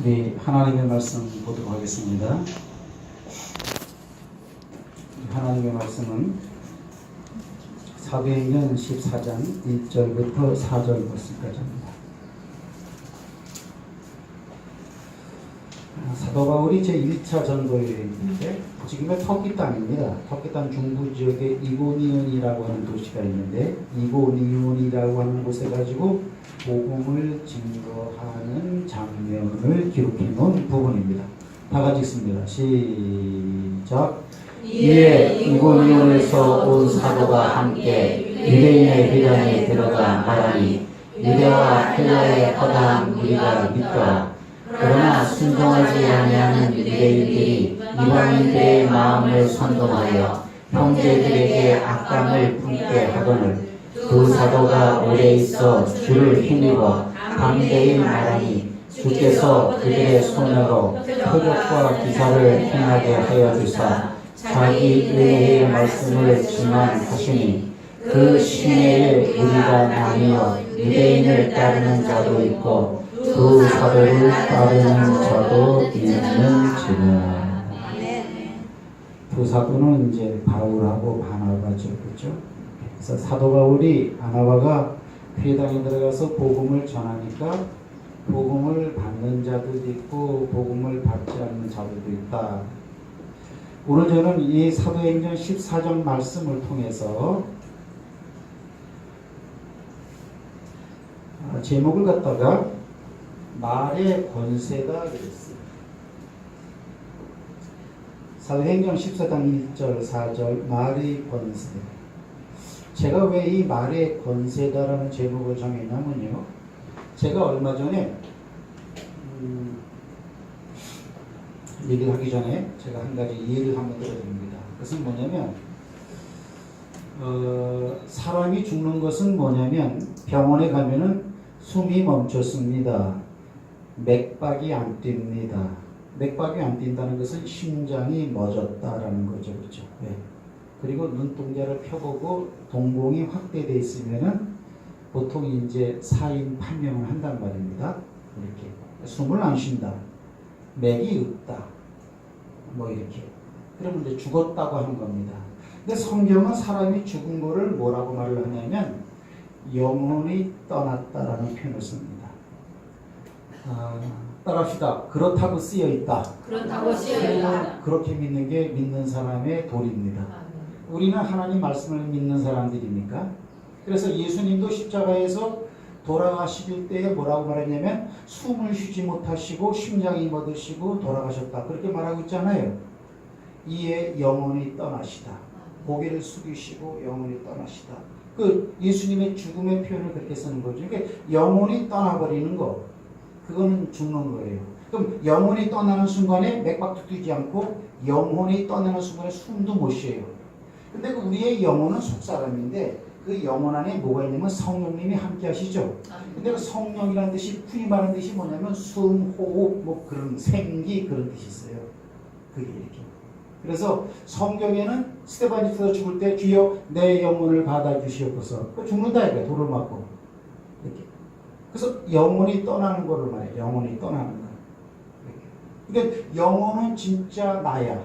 우리 하나님의 말씀 보도록 하겠습니다. 하나님의 말씀은 사도행전 14장 1절부터 4절 말씀까지입니다. 사도 바울이 제1차 전도여행인데 지금의 터키 땅입니다. 터키 땅 중부 지역에 이고니온이라고 하는 도시가 있는데 이고니온이라고 하는 곳에 가지고 복음을 증거하는 장면을 기록해 놓은 부분입니다. 다 같이 읽습니다. 시작. 이에 이고니온에서 온 사도가 함께 유대인의 회당에 들어가 말하니 유대와 헬라의 허다한 무리가 믿더라. 그러나 순종하지 아니하는 유대인들이 이방인들의 마음을 선동하여 형제들에게 악감을 품게 하거늘 두 사도가 오래 있어 주를 힘입어 담대히 말하니 주께서 그들의 손으로 표적과 기사를 행하게 하여 주사 자기 은혜의 말씀을 증언하시니 그 신의 무리가 나뉘어 유대인을 따르는 자도 있고 두 사도를 따르는 자도 있는지라. 두 사도는 이제 바울하고 바나바죠, 그렇죠? 그래서 사도 바울이 바나바가 회당에 들어가서 복음을 전하니까 복음을 받는 자들도 있고 복음을 받지 않는 자들도 있다. 오늘 저는 이 사도행전 14장 말씀을 통해서 제목을 갖다가 말의 권세다 그랬어요. 사도행전 14장 1절 4절 말의 권세. 제가 왜 이 말의 권세다라는 제목을 정했냐면요, 제가 얼마 전에 얘기를 하기 전에 제가 한 가지 예를 한번 들어드립니다. 그것은 뭐냐면 사람이 죽는 것은 뭐냐면 병원에 가면은 숨이 멈췄습니다. 맥박이 안 뜁니다. 맥박이 안 뛴다는 것은 심장이 멎었다라는 거죠, 그렇죠? 네. 그리고 눈동자를 펴보고 동공이 확대되어 있으면은 보통 이제 사인 판명을 한단 말입니다. 이렇게 숨을 안 쉰다, 맥이 없다, 뭐 이렇게. 그러면 이제 죽었다고 하는 겁니다. 근데 성경은 사람이 죽은 거를 뭐라고 말을 하냐면 영혼이 떠났다라는 표현을 씁니다. 따라합시다. 그렇다고 쓰여 있다. 그렇다고 쓰여 있다. 그렇게 믿는 게 믿는 사람의 도리입니다. 우리는 하나님 말씀을 믿는 사람들이니까. 그래서 예수님도 십자가에서 돌아가실 때에 뭐라고 말했냐면 숨을 쉬지 못하시고 심장이 멎으시고 돌아가셨다. 그렇게 말하고 있잖아요. 이에 영혼이 떠나시다. 고개를 숙이시고 영혼이 떠나시다. 그 예수님의 죽음의 표현을 그렇게 쓰는 거죠. 그러니까 영혼이 떠나버리는 거, 그거는 죽는 거예요. 그럼 영혼이 떠나는 순간에 맥박도 뛰지 않고 영혼이 떠나는 순간에 숨도 못 쉬어요. 근데 그 우리의 영혼은 속사람인데 그 영혼 안에 뭐가 있냐면 성령님이 함께 하시죠. 근데 그 성령이라는 뜻이 흔히 말하는 뜻이 뭐냐면 숨, 호흡, 뭐 그런 생기 그런 뜻이 있어요. 그게 이렇게. 그래서 성경에는 스데반이서 죽을 때 주여 내 영혼을 받아주시옵소서. 죽는다 이거야, 돌을 맞고. 이렇게. 그래서 영혼이 떠나는 거를 말해요. 영혼이 떠나는 거. 그러니까 영혼은 진짜 나야.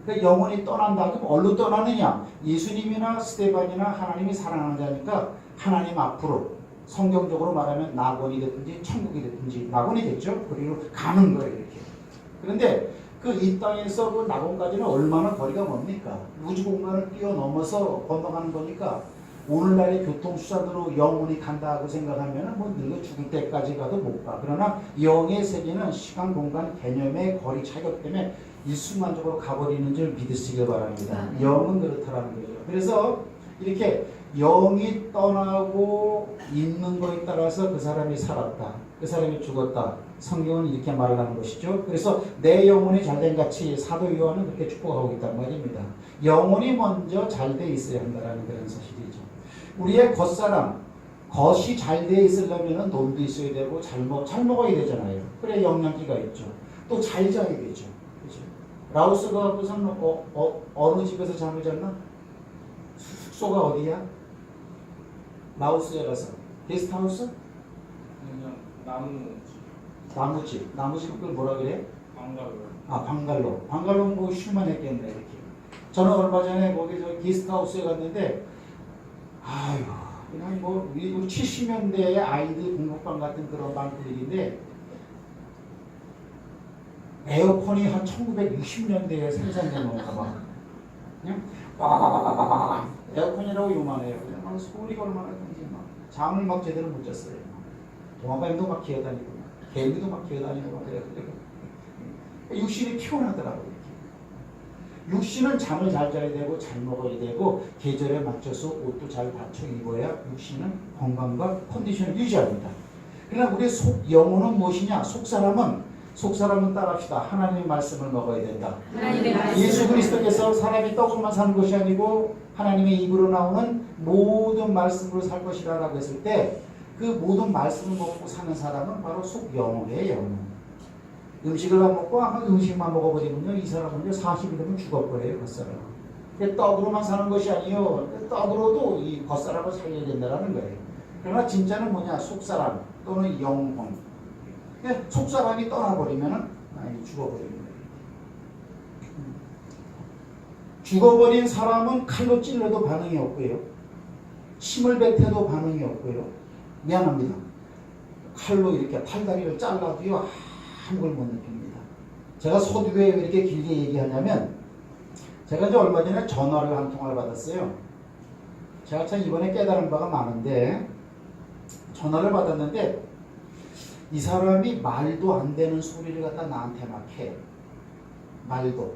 그러니까 영혼이 떠난다. 그럼 어디로 떠나느냐? 예수님이나 스데반이나 하나님이 사랑하는 자니까 하나님 앞으로, 성경적으로 말하면 낙원이 됐든지 천국이 됐든지, 낙원이 됐죠. 그리고 가는 거예요, 이렇게. 그런데 그 이 땅에서 그 낙원까지는 얼마나 거리가 멉니까? 우주 공간을 뛰어넘어서 건너가는 거니까 오늘날의 교통수단으로 영혼이 간다고 생각하면 뭐 늙어 죽을 때까지 가도 못 가. 그러나 영의 세계는 시간 공간 개념의 거리 차이가 때문에 일순간적으로 가버리는 줄 믿으시길 바랍니다. 영은 그렇다라는 거죠. 그래서 이렇게 영이 떠나고 있는 거에 따라서 그 사람이 살았다, 그 사람이 죽었다, 성경은 이렇게 말을 하는 것이죠. 그래서 내 영혼이 잘된 같이 사도 요한은 그렇게 축복하고 있단 말입니다. 영혼이 먼저 잘 돼 있어야 한다는 그런 사실이죠. 우리의 겉사람, 겉이 잘 돼 있으려면 돈도 있어야 되고 잘 먹어야 되잖아요. 그래야 영양기가 있죠. 또 잘 자야 되죠. 그렇죠? 라오스 가고서는 어느 집에서 잠을 잤나? 숙소가 어디야? 라오스에 가서 게스트하우스? 그냥 나무 나무집 그걸 뭐라 그래? 방갈로. 방갈로 뭐 쉴만 했겠네 이렇게. 저는 얼마 전에 거기 저 게스트하우스에 갔는데 아유 그냥 뭐 우리 70년대의 아이들 공부방 같은 그런 방들인데 에어컨이 한 1960년대에 생산된 건가 봐. 그냥 빠바바바바바 에어컨이라고 요만해요. 그냥 막 소리가 얼마나 큰지 막 잠을 막 제대로 못 잤어요. 동화뱀도 막 기어다니고 개미도 막 기어다니고 막 그래요. 육신이 피곤하더라고요. 육신은 잠을 잘 자야 되고 잘 먹어야 되고 계절에 맞춰서 옷도 잘 받쳐 입어야 육신은 건강과 컨디션을 유지합니다. 그러나 우리 속 영혼은 무엇이냐? 속사람은 따라합시다. 하나님의 말씀을 먹어야 된다. 예수 그리스도께서 사람이 떡으로만 사는 것이 아니고 하나님의 입으로 나오는 모든 말씀으로 살 것이라고 했을 때 그 모든 말씀을 먹고 사는 사람은 바로 속 영혼이에요. 음식을 안 먹고 아마 음식만 먹어버리면요 이 사람은요 40이 되면 죽어버려요. 겉사람은. 떡으로만 사는 것이 아니요 떡으로도 이 겉사람을 살려야 된다는 거예요. 그러나 진짜는 뭐냐? 속사람 또는 영혼. 속사람이 떠나버리면은 죽어버리는 거예요. 죽어버린 사람은 칼로 찔러도 반응이 없고요. 침을 뱉어도 반응이 없고요. 미안합니다. 칼로 이렇게 팔다리를 잘라도요 아무 걸 못 느낍니다. 제가 서두에 왜 이렇게 길게 얘기하냐면 제가 이제 얼마 전에 전화를 한 통화를 받았어요. 제가 참 이번에 깨달은 바가 많은데 전화를 받았는데 이 사람이 말도 안 되는 소리를 갖다 나한테 막 해. 말도.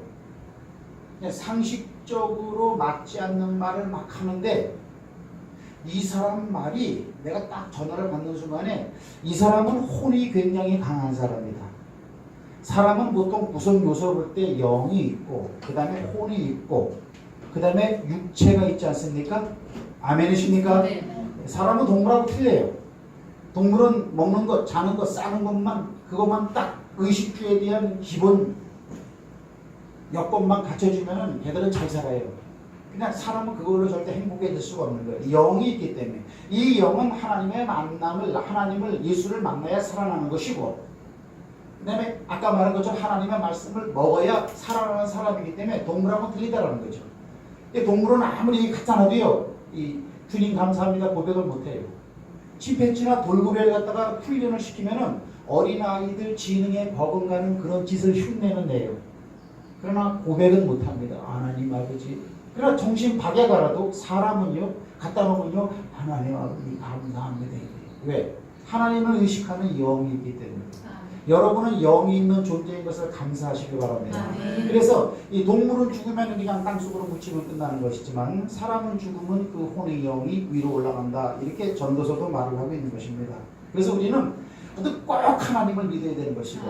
그냥 상식적으로 맞지 않는 말을 막 하는데 이 사람 말이 내가 딱 전화를 받는 순간에 이 사람은 혼이 굉장히 강한 사람이다. 사람은 보통 구성 요소를 볼 때 영이 있고 그 다음에 혼이 있고 그 다음에 육체가 있지 않습니까? 아멘이십니까? 네. 사람은 동물하고 틀려요. 동물은 먹는 것, 자는 것, 싸는 것만 그것만 딱 의식주에 대한 기본 여건만 갖춰주면은 걔들은 잘 살아요. 그냥 사람은 그걸로 절대 행복해질 수가 없는 거예요. 영이 있기 때문에 이 영은 하나님의 만남을 하나님을 예수를 만나야 살아나는 것이고 그 다음에 아까 말한 것처럼 하나님의 말씀을 먹어야 살아나는 사람이기 때문에 동물하고 틀리다라는 거죠. 동물은 아무리 갖다놔도요 이 주님 감사합니다 고백을 못해요. 침팬지나 돌고래를 갖다가 훈련을 시키면은 어린아이들 지능에 버금가는 그런 짓을 흉내는 내요. 그러나 고백은 못합니다. 하나님 아버지. 그러나 정신 박에 가라도 사람은요 갖다 놓으면요 하나님 아버지 감사합니다. 왜? 하나님을 의식하는 영이 있기 때문에. 여러분은 영이 있는 존재인 것을 감사하시기 바랍니다. 그래서 이 동물은 죽으면 그냥 땅속으로 묻히면 끝나는 것이지만 사람은 죽으면 그 혼의 영이 위로 올라간다. 이렇게 전도서도 말을 하고 있는 것입니다. 그래서 우리는 꼭 하나님을 믿어야 되는 것이고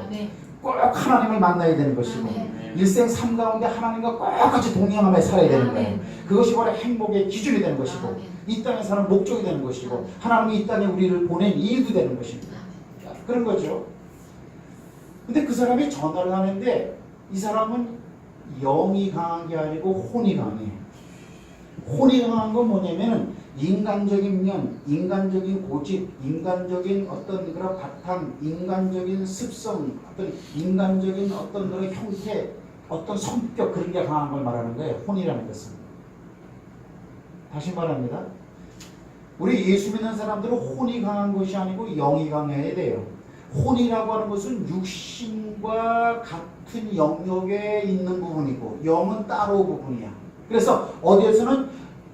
꼭 하나님을 만나야 되는 것이고 일생 삶 가운데 하나님과 꼭 같이 동행하며 살아야 되는 거예요. 그것이 바로 행복의 기준이 되는 것이고 이 땅에 사는 목적이 되는 것이고 하나님이 이 땅에 우리를 보낸 이유도 되는 것입니다. 그런 거죠. 근데 그 사람이 전화를 하는데 이 사람은 영이 강한 게 아니고 혼이 강해. 혼이 강한 건 뭐냐면은 인간적인 면, 인간적인 고집, 인간적인 어떤 그런 바탕, 인간적인 습성, 어떤 인간적인 어떤 그런 형태, 어떤 성격 그런 게 강한 걸 말하는 거예요. 혼이라는 것은. 다시 말합니다. 우리 예수 믿는 사람들은 혼이 강한 것이 아니고 영이 강해야 돼요. 혼이라고 하는 것은 육신과 같은 영역에 있는 부분이고 영은 따로 부분이야. 그래서 어디에서는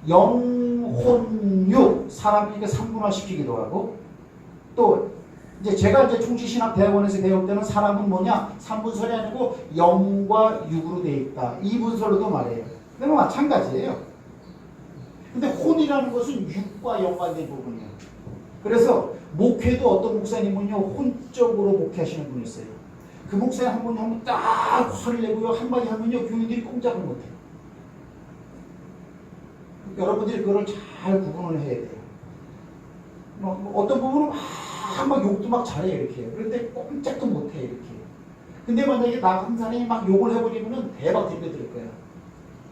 영혼육 사람을 이렇게 삼분화시키기도 하고 또 이제 제가 이제 충치신학대학원에서 배울 때는 사람은 뭐냐 3분설이 아니고 영과 육으로 되어 있다. 2분설로도 말해요. 근데 마찬가지예요. 근데 혼이라는 것은 육과 연관된 부분이에요. 그래서 목회도 어떤 목사님은요 혼적으로 목회하시는 분이 있어요. 그 목사님 한 분이 한번 딱 화를 내고요 한마디 하면요 교인들이 꼼짝을 못해요. 여러분들이 그걸 잘 구분을 해야 돼요. 어떤 부분은 막 욕도 막 잘해 이렇게. 그런데 꼼짝도 못해 이렇게. 근데 만약에 나 한 사람이 막 욕을 해버리면은 대박 들릴 거야.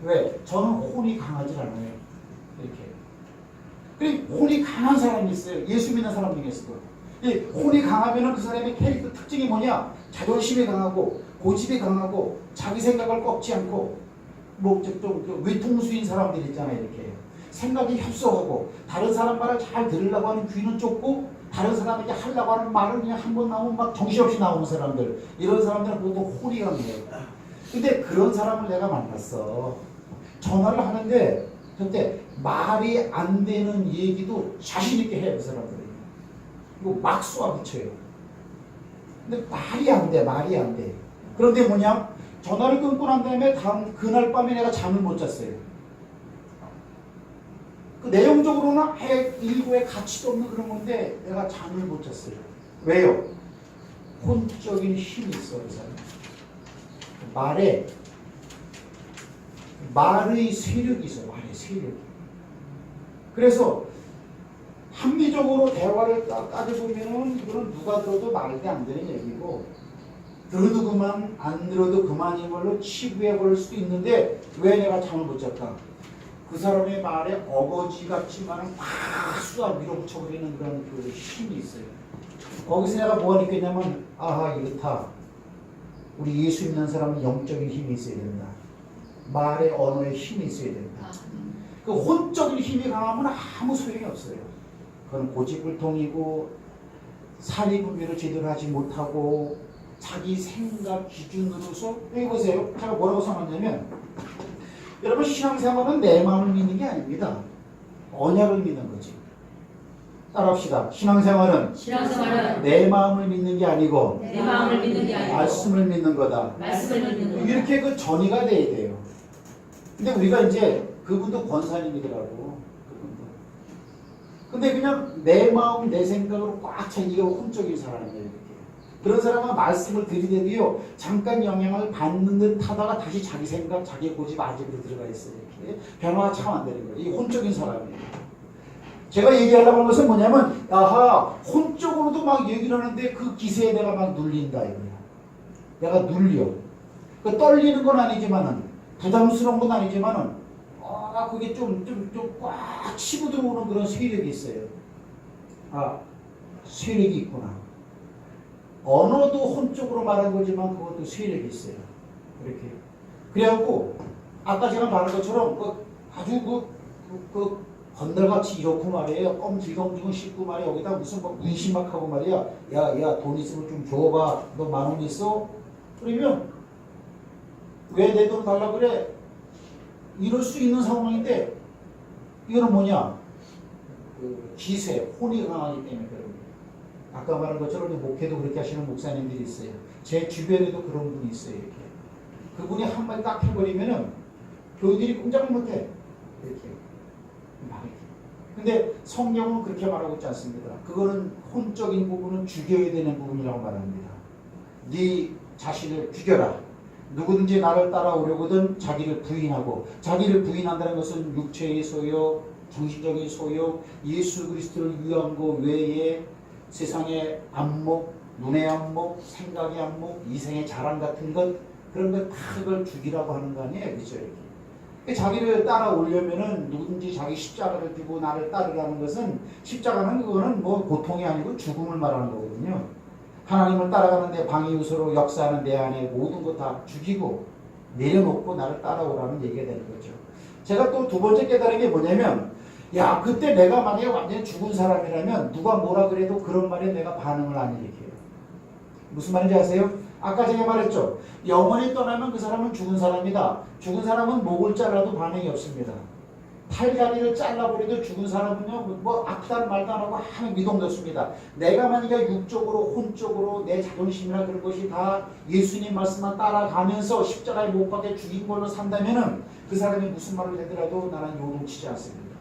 왜? 저는 혼이 강하지 않아요. 이렇게. 그리고 혼이 강한 사람이 있어요. 예수 믿는 사람 중에서도. 이 혼이 강하면은 그 사람의 캐릭터 특징이 뭐냐? 자존심이 강하고 고집이 강하고 자기 생각을 꺾지 않고 좀 외통수인 사람들 있잖아요. 이렇게 생각이 협소하고 다른 사람 말을 잘 들으려고 하는 귀는 좁고 다른 사람에게 하려고 하는 말을 그냥 한 번 나오면 막 정신없이 나오는 사람들, 이런 사람들은 보통 혼이 강해요. 근데 그런 사람을 내가 만났어. 전화를 하는데 그때 말이 안 되는 얘기도 자신 있게 해요. 그 사람들이. 이거 막 쏘아붙여요. 근데 말이 안 돼. 말이 안 돼. 그런데 뭐냐? 전화를 끊고 난 다음에 그날 밤에 내가 잠을 못 잤어요. 그 내용적으로는 아예 일부에 가치도 없는 그런 건데 내가 잠을 못 잤어요. 왜요? 혼적인 힘이 있어. 그 사람. 말의 세력이 있어요. 말의 세력이. 그래서 합리적으로 대화를 따져보면은 이거는 누가 들어도 말이 안 되는 얘기고, 들어도 그만 안 들어도 그만인 걸로 치부해 버릴 수도 있는데 왜 내가 잠을 못 잤다? 그 사람의 말에 어거지 같지만은 막 쏘아 밀어붙여버리는 그런 그 힘이 있어요. 거기서 내가 뭐가 느꼈냐면, 아하, 이렇다. 우리 예수 믿는 사람은 영적인 힘이 있어야 된다. 말의 언어에 힘이 있어야 된다. 그 혼적인 힘이 강하면 아무 소용이 없어요. 그건 고집불통이고 사리분별을 제대로 하지 못하고 자기 생각 기준으로서, 여기 보세요. 제가 뭐라고 써놨냐면, 여러분 신앙생활은 내 마음을 믿는 게 아닙니다. 언약을 믿는 거지. 따라합시다. 신앙생활은 내 마음을 믿는 게 아니고 내 마음을 믿는 게 아니고 말씀을 믿는 거다. 말씀을 믿는 거다. 이렇게 그 전이가 돼야 돼요. 근데 우리가 이제 그분도 권사님이더라고. 그분도. 근데 그냥 내 마음 내 생각으로 꽉 찬 이게 혼적인 사람이에요. 이렇게. 그런 사람은 말씀을 들이대도요 잠깐 영향을 받는 듯 하다가 다시 자기 생각 자기 고집 아집으로 들어가 있어요. 이렇게. 변화가 참 안 되는 거예요. 이 혼적인 사람이에요. 제가 얘기하려고 하는 것은 뭐냐면, 아하, 혼적으로도 막 얘기를 하는데 그 기세에 내가 막 눌린다 이거야. 내가 눌려. 그 떨리는 건 아니지만은, 부담스러운 건 아니지만은, 그게 좀 꽉 치고 들어오는 그런 세력이 있어요. 아, 세력이 있구나. 언어도 혼적으로 말한 거지만 그것도 세력이 있어요. 이렇게. 그래갖고, 아까 제가 말한 것처럼, 아주 건달같이 이렇고 말이에요. 껌질겅질겅 씹고 말이야. 여기다 무슨 막 문신막 하고 말이야. 야, 돈 있으면 좀 줘봐. 너 10,000원 있어? 그러면 왜 내 돈 달라 그래? 이럴 수 있는 상황인데, 이거는 뭐냐? 그 기세, 혼이 강하기 때문에 그런 거예요. 아까 말한 것처럼 목회도 그렇게 하시는 목사님들이 있어요. 제 주변에도 그런 분이 있어요. 이렇게. 그분이 한 말 딱 해버리면은 교인들이 꼼짝을 못해. 이렇게. 근데 성경은 그렇게 말하고 있지 않습니다. 그거는 혼적인 부분은 죽여야 되는 부분이라고 말합니다. 네 자신을 죽여라. 누구든지 나를 따라오려거든 자기를 부인하고, 자기를 부인한다는 것은 육체의 소욕, 정신적인 소욕, 예수 그리스도를 위한 것 외에 세상의 안목, 눈의 안목, 생각의 안목, 이생의 자랑 같은 것, 그런 것 다 그걸 죽이라고 하는 거 아니에요. 그렇죠? 자기를 따라오려면은 누구든지 자기 십자가를 지고 나를 따르라는 것은, 십자가는 그거는 뭐 고통이 아니고 죽음을 말하는 거거든요. 하나님을 따라가는 데 방해요소로 역사하는 내 안에 모든 것 다 죽이고 내려놓고 나를 따라오라는 얘기가 되는 거죠. 제가 또 두 번째 깨달은 게 뭐냐면, 야, 그때 내가 만약에 완전히 죽은 사람이라면 누가 뭐라 그래도 그런 말에 내가 반응을 안 일으켜요. 무슨 말인지 아세요? 아까 제가 말했죠. 영원히 떠나면 그 사람은 죽은 사람이다. 죽은 사람은 목을 잘라도 반응이 없습니다. 팔다리를 잘라버려도 죽은 사람은요, 뭐 악단 말도 안 하고 하면 미동됐습니다. 내가 만약에 육적으로, 혼적으로 내 자존심이나 그런 것이 다 예수님 말씀만 따라가면서 십자가에 못 박혀 죽인 걸로 산다면은 그 사람이 무슨 말을 하더라도 나는 요동치지 않습니다.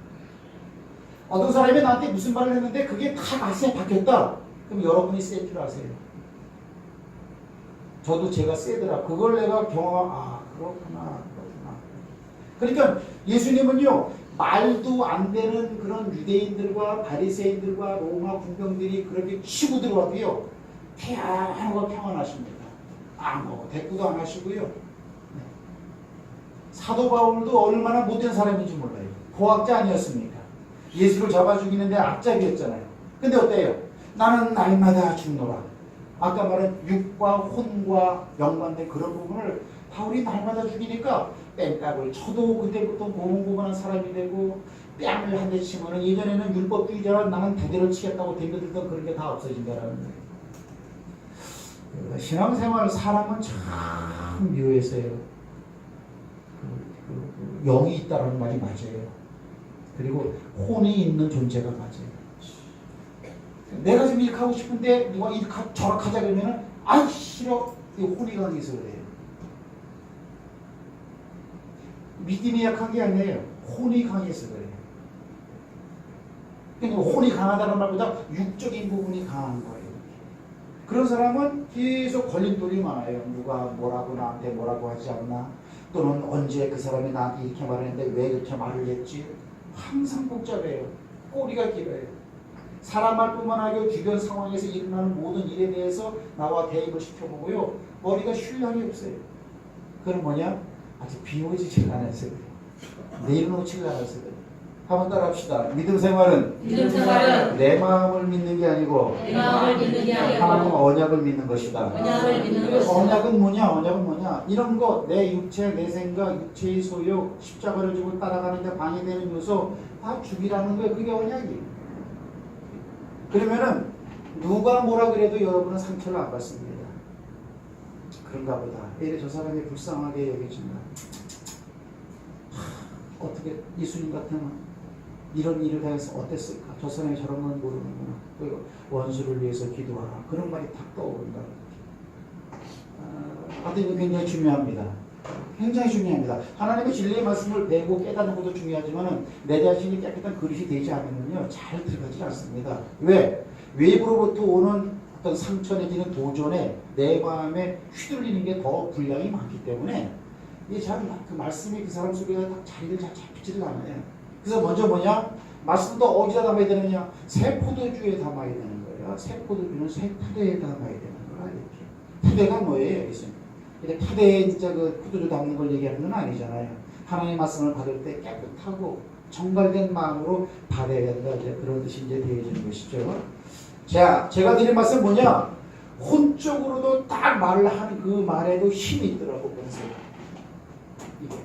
어떤 사람이 나한테 무슨 말을 했는데 그게 다 가슴에 박혔다. 그럼 여러분이 쓸 줄 아세요. 저도 제가 세더라. 그걸 내가 그렇구나. 그러니까 예수님은요, 말도 안 되는 그런 유대인들과 바리새인들과 로마 군병들이 그렇게 치고 들어와도요, 태양하고 평안하십니다. 대꾸도 안 하시고요. 사도 바울도 얼마나 못된 사람인지 몰라요. 고학자 아니었습니까? 예수를 잡아 죽이는데 앞잡이였잖아요. 근데 어때요? 나는 날마다 죽노라. 아까 말한 육과 혼과 연관된 그런 부분을 바울이 날마다 죽이니까 뺑값을 쳐도 그때부터 고분고분한 사람이 되고 뺨을 한 대 치면은 예전에는 율법도 이제는 나는 부대를 치겠다고 댕겨들던 그런 게 다 없어진다라는 거예요. 신앙생활 사람은 참 묘해서요. 영이 있다라는 말이 맞아요. 그리고 혼이 있는 존재가 맞아요. 내가 좀 이렇게 하고 싶은데 누가 이렇게 저렇게 하자 그러면은 아 싫어. 혼이 강해서 그래요. 믿음이 약한 게 아니에요. 혼이 강해서 그래요. 그러니까 혼이 강하다는 말보다 육적인 부분이 강한 거예요. 그런 사람은 계속 걸림돌이 많아요. 누가 뭐라고 나한테 뭐라고 하지 않나? 또는 언제 그 사람이 나한테 이렇게 말했는데 왜 그렇게 말을 했지? 항상 복잡해요. 꼬리가 길어요. 사람 말뿐만 아니라 주변 상황에서 일어나는 모든 일에 대해서 나와 대입을 시켜보고요. 머리가 쉴 날이 없어요. 그건 뭐냐? 아직 비워지질 않아서 그래요. 내려놓지를 않아서 그래요. 한번 따라합시다. 믿음 생활은 내 마음을 믿는 게 아니고 하나님 언약을 믿는 것이다. 언약은 뭐냐? 이런 거 내 육체, 내 생각, 육체의 소욕, 십자가를 지고 따라가는 데 방해되는 요소 다 죽이라는 거예요. 그게 언약이에요. 그러면은 누가 뭐라 그래도 여러분은 상처를 안 받습니다. 그런가 보다. 에이 저 사람이 불쌍하게 여기지만 어떻게 예수님 같으면 이런 일을 당해서 어땠을까? 저 사람이 저런 건 모르는구나. 그리고 원수를 위해서 기도하라. 그런 말이 탁 떠오른다. 이거 굉장히 중요합니다. 굉장히 중요합니다. 하나님의 진리의 말씀을 배우고 깨닫는 것도 중요하지만 내 자신이 깨끗한 그릇이 되지 않으면요 잘 들어가지 않습니다. 왜? 외부로부터 오는 어떤 상처 내지는 도전에 내 마음에 휘둘리는 게 더 분량이 많기 때문에 이게 잘 그 말씀이 그 사람 속에 자리를 잘 잡히지를 않아요. 그래서 먼저 뭐냐? 말씀도 어디다 담아야 되느냐? 새 포도주에 담아야 되는 거예요. 새 포도주는 새 푸대에 담아야 되는 거라 이렇게. 푸대가 뭐예요? 여기서. 근데 푸대에 진짜 그 포도주 담는 걸 얘기하는 건 아니잖아요. 하나님의 말씀을 받을 때 깨끗하고 정갈된 마음으로 받아야 된다. 이제 그런 뜻이 이제 되어지는 것이죠. 자, 제가 드린 말씀 뭐냐? 혼적으로도 딱 말을 하는 그 말에도 힘이 있더라고 보세요. 이게.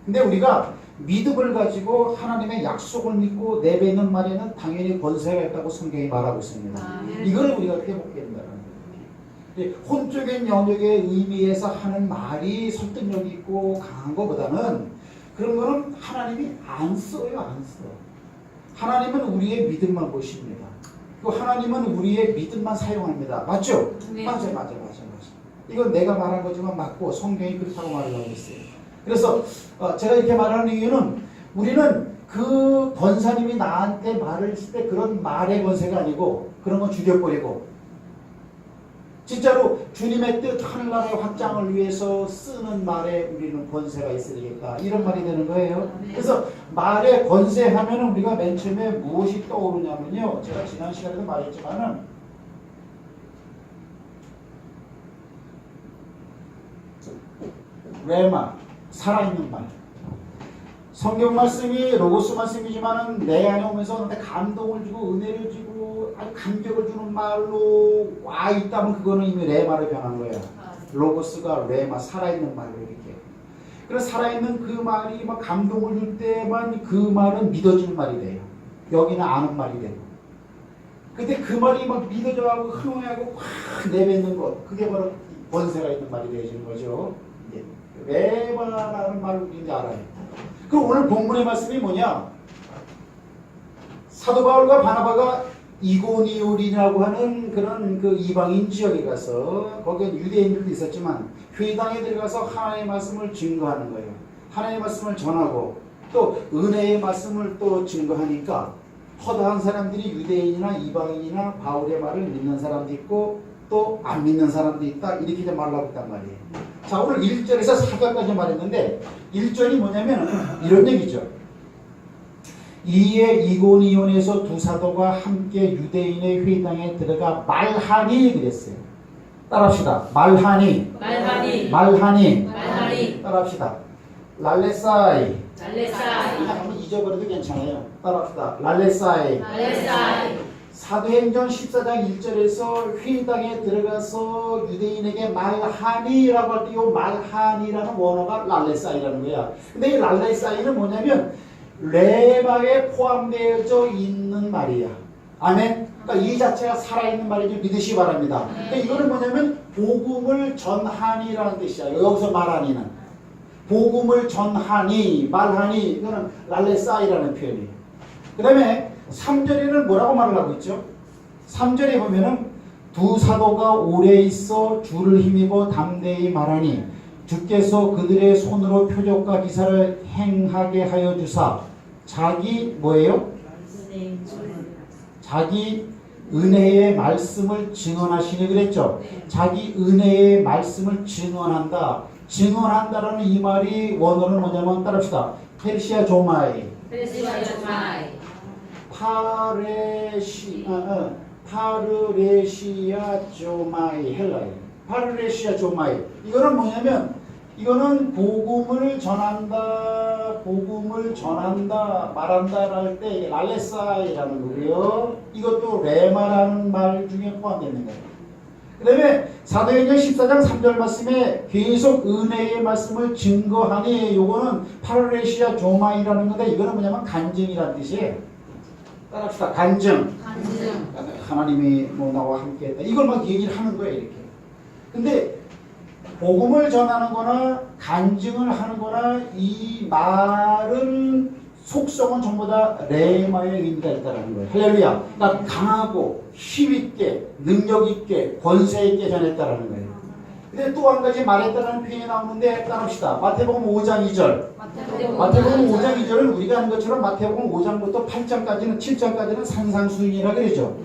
근데 우리가 믿음을 가지고 하나님의 약속을 믿고 내뱉는 말에는 당연히 권세가 있다고 성경이 말하고 있습니다. 이걸 우리가 회복해야 된다는 거예요. 혼적인 영역의 의미에서 하는 말이 설득력이 있고 강한 것보다는 그런 거는 하나님이 안 써요. 안 써. 하나님은 우리의 믿음만 보십니다. 또 하나님은 우리의 믿음만 사용합니다. 맞죠? 네. 맞아. 이건 내가 말한 거지만 맞고 성경이 그렇다고 말을 하고 있어요. 그래서 제가 이렇게 말하는 이유는 우리는 그 권사님이 나한테 말을 했을 때 그런 말의 권세가 아니고 그런 건 죽여버리고 진짜로 주님의 뜻 하늘나라의 확장을 위해서 쓰는 말에 우리는 권세가 있어야 되겠다. 이런 말이 되는 거예요. 그래서 말의 권세 하면은 우리가 맨 처음에 무엇이 떠오르냐면요. 제가 지난 시간에도 말했지만은 레마, 살아있는 말. 성경 말씀이 로고스 말씀이지만은 내 안에 오면서 나한테 감동을 주고 은혜를 주고 아주 감격을 주는 말로 와 있다면 그거는 이미 레마로 변한 거야. 로고스가 레마, 살아있는 말로 이렇게. 그래서 살아있는 그 말이 막 감동을 줄 때만 그 말은 믿어지는 말이 돼요. 여기는 아는 말이 되고. 근데 그 말이 막 믿어져가고 흥하고 확 내뱉는 것, 그게 바로 권세가 있는 말이 되어지는 거죠. 레마라는 말을 우리는 알아요. 그럼 오늘 본문의 말씀이 뭐냐? 사도 바울과 바나바가 이고니올이라고 하는 그런 그 이방인 지역에 가서 거기에 유대인들도 있었지만 회당에 들어가서 하나님의 말씀을 증거하는 거예요. 하나님의 말씀을 전하고 또 은혜의 말씀을 또 증거하니까 허다한 사람들이 유대인이나 이방인이나 바울의 말을 믿는 사람도 있고 또 안 믿는 사람도 있다. 이렇게 좀 말을 하고 있단 말이에요. 자, 오늘 1절에서 4절까지 말했는데 1절이 뭐냐면 이런 얘기죠. 이에 이고니온에서 두 사도가 함께 유대인의 회당에 들어가 말하니 그랬어요. 따라합시다. 말하니. 따라합시다. 랄레사이. 한번 잊어버려도 괜찮아요. 따라합시다. 랄레사이. 사도행전 14장 1절에서 회당에 들어가서 유대인에게 말하니라고 할 때 이 말하니라는 원어가 랄레사이라는 거야. 근데 이 랄레사이는 뭐냐면 레마에 포함되어져 있는 말이야. 아멘. 그러니까 이 자체가 살아있는 말이지 믿으시기 바랍니다. 그러니까 이거는 뭐냐면 복음을 전하니라는 뜻이야. 여기서 말하니는 복음을 전하니 말하니 이거는 랄레사이라는 표현이에요. 그 다음에 3절에는 뭐라고 말을 하고 있죠? 3절에 보면은 두 사도가 오래 있어 주를 힘입어 담대히 말하니 주께서 그들의 손으로 표적과 기사를 행하게 하여 주사 자기 뭐예요? 자기 은혜의 말씀을 증언하시니 그랬죠? 자기 은혜의 말씀을 증언한다. 증언한다라는 이 말이 원어는 뭐냐면 따라합시다. 페르시아 조마이 파르레시아 조마이 헬라예. 파르레시아 조마이. 이거는 뭐냐면 이거는 복음을 전한다, 말한다 할 때 랄레사이라는 거고요. 이것도 레마라는 말 중에 포함되는 거예요. 그 다음에 사도행전 14장 3절 말씀에 계속 은혜의 말씀을 증거하니 요거는 파르레시아 조마이라는 건데 이거는 뭐냐면 간증이라는 뜻이에요. 따라합시다. 간증. 하나님이 뭐 나와 함께 했다. 이걸 막 얘기를 하는 거예요. 이렇게. 근데 복음을 전하는 거나 간증을 하는 거나 이 말은 속성은 전부 다 레마의 의미가 있다는 거예요. 할렐루야. 그러니까 강하고 힘있게 능력있게 권세있게 전했다는 거예요. 근데 또 한 가지 말했다는 표현이 나오는데 따라합시다. 마태복음 5장 2절. 마태복음 5장 2절은 우리가 아는 것처럼 마태복음 5장부터 8장까지는 7장까지는 산상수훈이라 그러죠.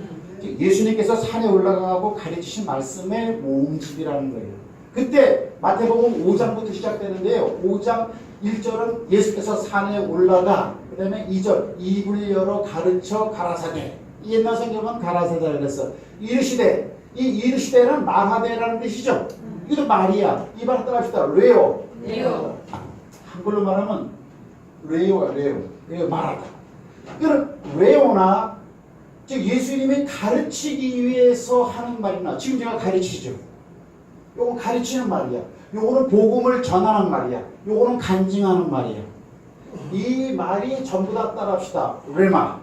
예수님께서 산에 올라가고 가르치신 말씀의 모음집이라는 거예요. 그때 마태복음 5장부터 시작되는데요. 5장 1절은 예수께서 산에 올라가, 그 다음에 2절 입을 열어 가르쳐 가라사대. 옛날 성경은 가라사대라 그랬어. 이르시되는 말하되라는 뜻이죠. 이것도 말이야. 이 말 따라합시다. 레오. 한글로 말하면 레오야. 레오 말하다. 이거는 레오나 즉 예수님이 가르치기 위해서 하는 말이나 지금 제가 가르치죠. 요건 가르치는 말이야. 요거는 복음을 전하는 말이야. 요거는 간증하는 말이야. 이 말이 전부 다 따라합시다. 레마.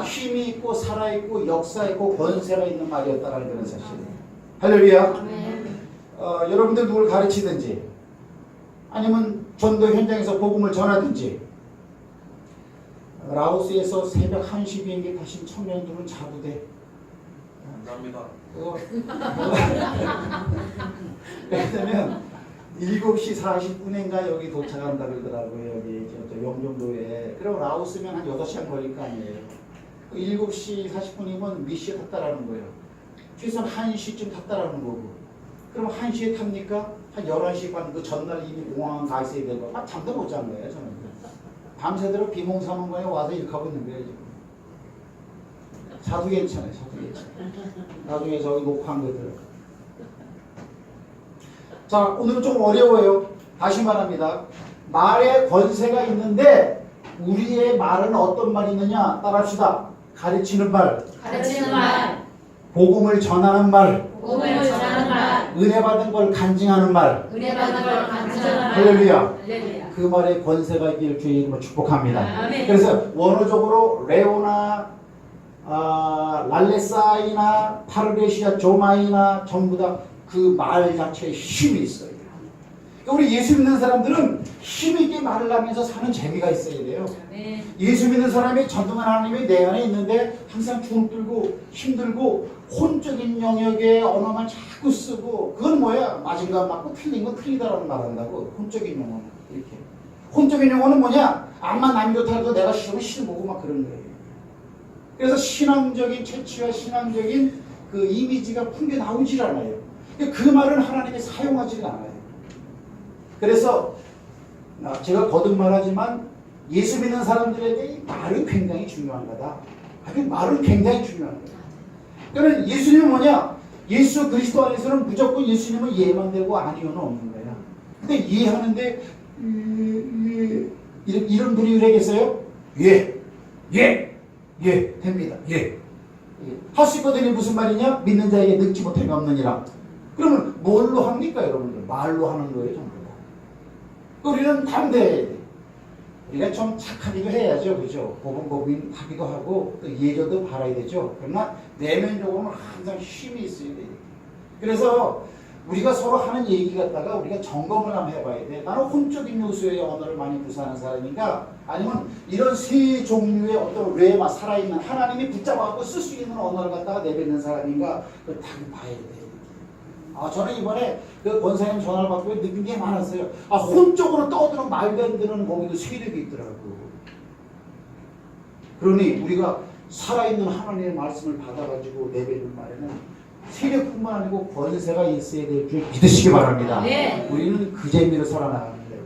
힘이 있고 살아있고 역사있고 권세가 있는 말이었다는 그런 사실이에요. 할렐루야. 여러분들 누굴 가르치든지 아니면 전도 현장에서 복음을 전하든지 라오스에서 새벽 1시 비행기 타신 청년들은 자부돼. 감사합니다. 왜냐면 7시 40분인가 여기 도착한다 그러더라고요. 여기 영종도에. 그럼 라오스면 한 6시간 걸릴 거 아니에요. 7시 40분이면 몇 시에 탔다라는 거예요. 최소한 1시쯤 탔다라는 거고. 그럼 1시에 탑니까? 한 11시 반 그 전날 이미 공항 가 있어야 되고. 잠도 못 잔 거예요. 저는. 밤새도록 비몽사몽 거에 와서 이렇게 하고 있는 거예요. 지금. 자도 괜찮아요. 나중에 저기 녹화한 것들. 자, 오늘은 좀 어려워요. 다시 말합니다. 말에 권세가 있는데 우리의 말은 어떤 말이 있느냐? 따라합시다. 가르치는 말. 복음을 전하는 말. 은혜 받은 걸 간증하는 말. 할렐루야. 그 말에 권세가 있기를 주의 이름으로 축복합니다. 아멘. 그래서 원어적으로 레오나 랄레사이나 파르레시아 조마이나 전부 다 그 말 자체에 힘이 있어요. 우리 예수 믿는 사람들은 힘있게 말을 하면서 사는 재미가 있어야 돼요. 예수 믿는 사람이 전능한 하나님이 내 안에 있는데 항상 중들고 힘들고 혼적인 영역의 언어만 자꾸 쓰고 그건 뭐야? 맞은 거 맞고 틀린 거 틀리다라는 말 한다고. 혼적인 영어는 이렇게. 혼적인 영어는 뭐냐? 암만 남이 좋다고 내가 싫으면 싫어보고 막 그런 거예요. 그래서 신앙적인 채취와 신앙적인 그 이미지가 풍겨 나오질 않아요. 그 말은 하나님이 사용하지가 않아요. 그래서 제가 거듭 말하지만 예수 믿는 사람들에게 이 말은 굉장히 중요한 거다. 아주 말은 굉장히 중요한 거다. 그러니까 예수님은 뭐냐? 예수 그리스도 안에서는 무조건 예수님은 예만 되고 아니요는 없는 거야. 근데 이해하는데 이런 분이 그러겠어요? 됩니다. 할 수 있거든요. 무슨 말이냐? 믿는 자에게 늙지 못함이 없느니라. 그러면 뭘로 합니까, 여러분들? 말로 하는 거예요, 전부 다. 우리는 담대해야 돼. 우리가 좀 착하기도 해야죠, 그죠? 고분고분 하기도 하고 또 예조도 바라야 되죠. 그러나 내면적으로는 항상 힘이 있어야 돼. 그래서 우리가 서로 하는 얘기 갖다가 우리가 점검을 한번 해봐야 돼. 나는 혼적인 요소의 언어를 많이 구사하는 사람인가? 아니면 이런 세 종류의 어떤 레마 살아있는 하나님이 붙잡아갖고 쓸 수 있는 언어를 갖다가 내뱉는 사람인가? 그걸 다 봐야 돼. 저는 이번에 그 권사님 전화를 받고 느낀 게 많았어요. 혼적으로 떠드는 말도 안 되는 거기도 세력이 있더라고. 그러니 우리가 살아있는 하나님의 말씀을 받아가지고 내뱉는 말에는 세력뿐만 아니고 권세가 있어야 될 줄 믿으시기 바랍니다. 네. 우리는 그 재미로 살아나가는데.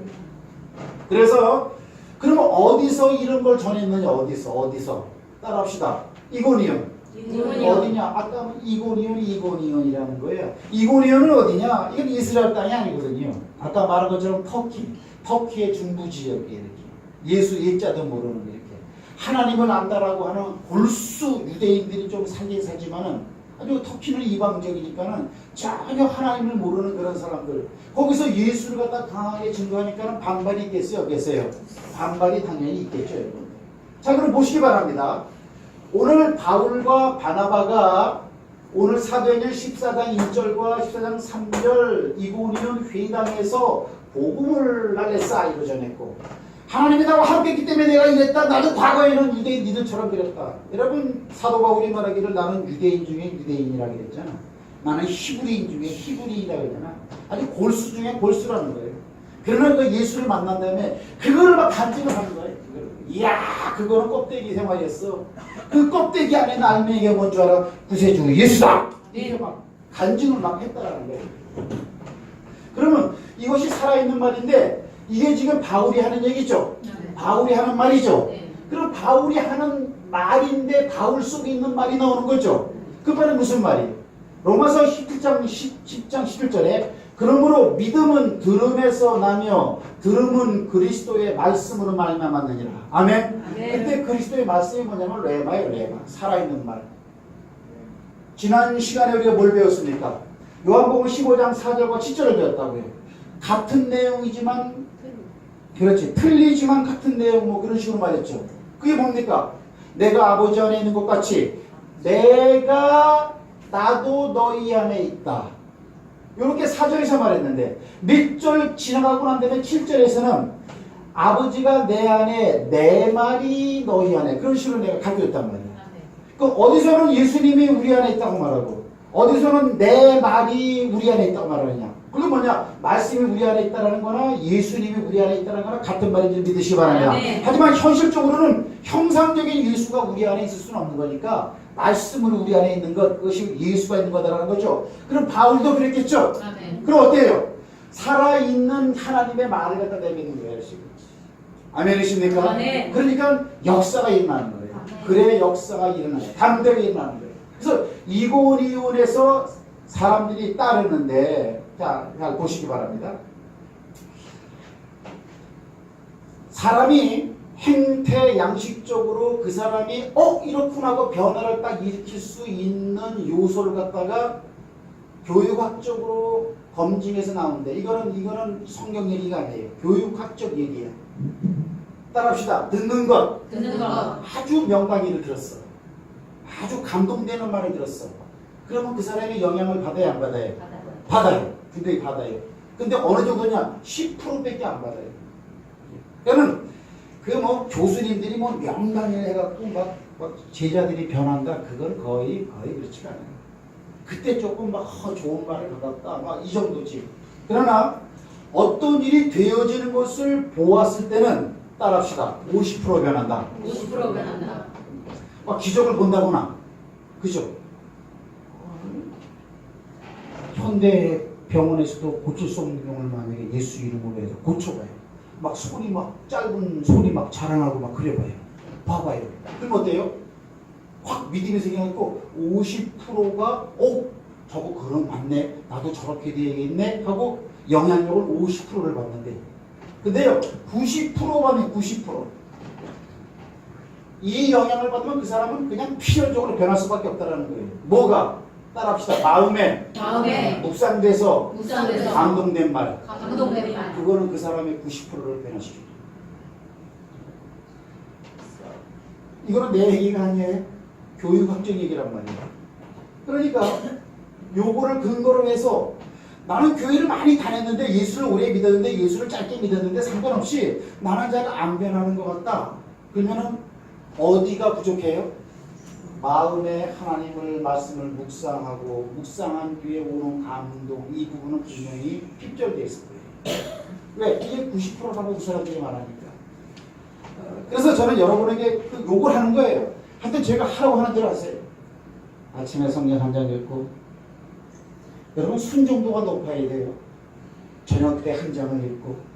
그래서 그러면 어디서 이런 걸 전했느냐? 어디서? 따라합시다. 이고니온. 어디냐? 아까 이고니온이라는 거예요. 이고니온은 어디냐? 이건 이스라엘 땅이 아니거든요. 아까 말한 것처럼 터키의 중부 지역에 이렇게 예수 예자도 모르는 이렇게 하나님을 안다라고 하는 골수 유대인들이 좀 살긴 살지만은 아주 터키는 이방적이니까는 전혀 하나님을 모르는 그런 사람들. 거기서 예수를 갖다 강하게 증거하니까는 반발이 있겠어요, 없겠어요? 반발이 당연히 있겠죠, 여러분. 자, 그럼 보시기 바랍니다. 오늘 바울과 바나바가 오늘 사도행전 14장 1절과 14장 3절 이고니온 회당에서 복음을 날레사이로 전했고 하나님이 나와 함께했기 때문에 내가 이랬다. 나도 과거에는 유대인 니들처럼 그랬다. 여러분 사도 바울이 말하기를 나는 유대인 중에 유대인이라고 그랬잖아. 나는 히브리인 중에 히브리인이라고 그랬잖아. 아주 골수 중에 골수라는 거예요. 그러나 그 예수를 만난 다음에 그거를 막 간증을 하는 거예요. 이야, 그거는 껍데기 생활이었어. 그 껍데기 안에 알맹이가 뭔 줄 알아? 구세주 예수다. 이렇게 막 간증을 막 했다라는 거예요. 그러면 이것이 살아있는 말인데 이게 지금 바울이 하는 얘기죠. 바울이 하는 말이죠. 그럼 바울이 하는 말인데 바울 속에 있는 말이 나오는 거죠. 그 말은 무슨 말이에요? 로마서 10장 11절에 그러므로 믿음은 들음에서 나며 들음은 그리스도의 말씀으로 말미암았느니라. 아멘. 그때 그리스도의 말씀이 뭐냐면 레마예요. 레마. 살아있는 말. 지난 시간에 우리가 뭘 배웠습니까? 요한복음 15장 4절과 7절을 배웠다고요. 같은 내용이지만 그렇지. 틀리지만 같은 내용 뭐 그런 식으로 말했죠. 그게 뭡니까? 내가 아버지 안에 있는 것 같이 나도 너희 안에 있다. 이렇게 4절에서 말했는데 몇 절 지나가고 난 다음에 7절에서는 아버지가 내 안에 내 말이 너희 안에 그런 식으로 내가 가르쳐 줬단 말이야. 그 어디서는 예수님이 우리 안에 있다고 말하고 어디서는 내 말이 우리 안에 있다고 말하느냐. 그게 뭐냐? 말씀이 우리 안에 있다는 거나 예수님이 우리 안에 있다는 거나 같은 말인지 믿으시기 바랍니다. 하지만 현실적으로는 형상적인 예수가 우리 안에 있을 수는 없는 거니까 말씀으로 우리 안에 있는 것, 그것이 예수가 있는 거다라는 거죠. 그럼 바울도 그랬겠죠? 그럼 어때요? 살아있는 하나님의 말을 갖다 내뱉는 거예요. 아멘이십니까? 그러니까 역사가 일어나는 거예요. 그래 역사가 일어나요. 담대하게 일어나는 거예요. 그래서 이고니온에서 사람들이 따르는데 자, 보시기 바랍니다. 사람이 행태 양식적으로 그 사람이 이렇구나 하고 변화를 딱 일으킬 수 있는 요소를 갖다가 교육학적으로 검증해서 나오는데 이거는 성경 얘기가 아니에요. 교육학적 얘기야. 따라합시다. 듣는 것. 아주 명강의를 들었어. 아주 감동되는 말을 들었어. 그러면 그 사람이 영향을 받아야 안 받아요? 받아요. 굉장히 받아요. 근데 어느 정도냐? 10%밖에 안 받아요. 그러면 그 교수님들이 명강의를 해갖고 막 제자들이 변한다. 그건 거의 그렇지가 않아요. 그때 조금 좋은 말을 받았다. 이 정도지. 그러나 어떤 일이 되어지는 것을 보았을 때는 따라합시다. 50% 변한다. 50% 변한다. 기적을 본다거나. 그죠? 현대 병원에서도 고칠 수 없는 병을 만약에 예수 이름으로 해서 고쳐봐요. 손이 짧은 손이 자라나고 그려봐요. 봐봐요. 그럼 어때요? 확 믿음이 생겨갖고 50%가 저거 그럼 맞네. 나도 저렇게 돼야겠네 하고 영향력을 50%를 받는데 근데요 90% 받네. 90% 이 영향을 받으면 그 사람은 그냥 필연적으로 변할 수밖에 없다는 거예요. 뭐가? 따라합시다. 마음에 묵상돼서 감동된 말. 감동된 말. 그거는 그 사람의 90%를 변화시켜요. 이거는 내 얘기가 아니에요. 교육학적 얘기란 말이에요. 그러니까 요거를 근거로 해서 나는 교회를 많이 다녔는데 예수를 오래 믿었는데 예수를 짧게 믿었는데 상관없이 나는 잘 안 변하는 것 같다. 그러면은 어디가 부족해요? 마음에 하나님을 말씀을 묵상하고 묵상한 뒤에 오는 감동 이 부분은 분명히 핍절되어 있을 거예요. 왜? 이게 90%라고 그 사람들이 말하니까. 그래서 저는 여러분에게 욕을 하는 거예요. 하여튼 제가 하라고 하는 대로 하세요. 아침에 성경 한 장 읽고 여러분 순종도가 높아야 돼요. 저녁 때 한 장을 읽고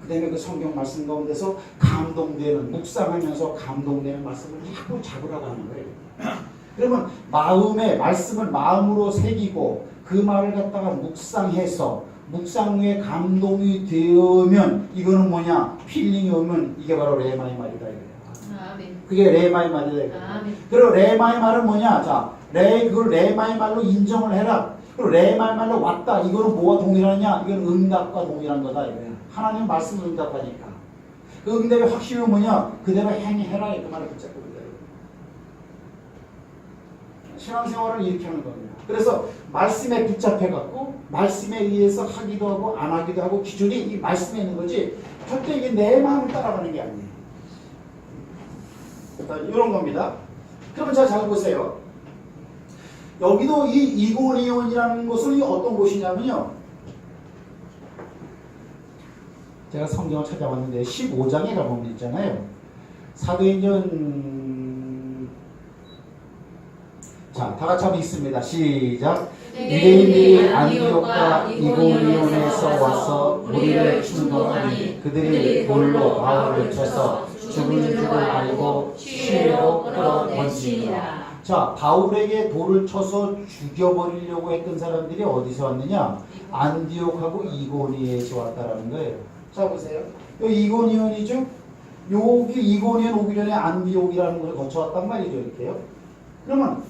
그 다음에 그 성경 말씀 가운데서 감동되는 묵상하면서 감동되는 말씀을 자꾸 잡으라고 하는 거예요. 그러면 마음에 말씀을 마음으로 새기고 그 말을 갖다가 묵상해서 묵상 후에 감동이 되면 이거는 뭐냐? 필링이 오면 이게 바로 레마의 말이다 이거예요. 아멘. 그게 레마의 말이다 이거예요. 아멘. 그리고 레마의 말은 뭐냐? 자, 그걸 레마의 말로 인정을 해라. 그리고 레마의 말로 왔다. 이거는 뭐와 동일하냐? 이건 응답과 동일한 거다 이거예요. 하나님 말씀을 응답하니까. 그 응답의 확실히 뭐냐? 그대로 행해라 그 말을 붙잡고 있다. 신앙생활을 이렇게 하는 겁니다. 그래서 말씀에 붙잡혀갖고 말씀에 의해서 하기도 하고 안 하기도 하고 기준이 이 말씀에 있는 거지 절대 이게 내 마음을 따라가는 게 아니에요. 이런 겁니다. 그러면 잘 보세요. 여기도 이 이고니온이라는 곳은 어떤 곳이냐면요. 제가 성경을 찾아봤는데 15장에 가보면 있잖아요. 사도행전 자, 다 같이 한번 읽습니다. 시작. 유대인들이 안디옥과 이고니온에서 와서 우리를 충동하니 그들이 돌로 바울을 쳐서 죽은 줄 알고 시외로 끌어내치니라. 자, 바울에게 돌을 쳐서 죽여버리려고 했던 사람들이 어디서 왔느냐? 안디옥하고 이고니온에서 왔다라는 거예요. 자, 보세요. 여기 이고니온이죠? 여기 이고니온 오기 전에 안디옥이라는 곳을 거쳐왔단 말이죠. 이렇게요. 그러면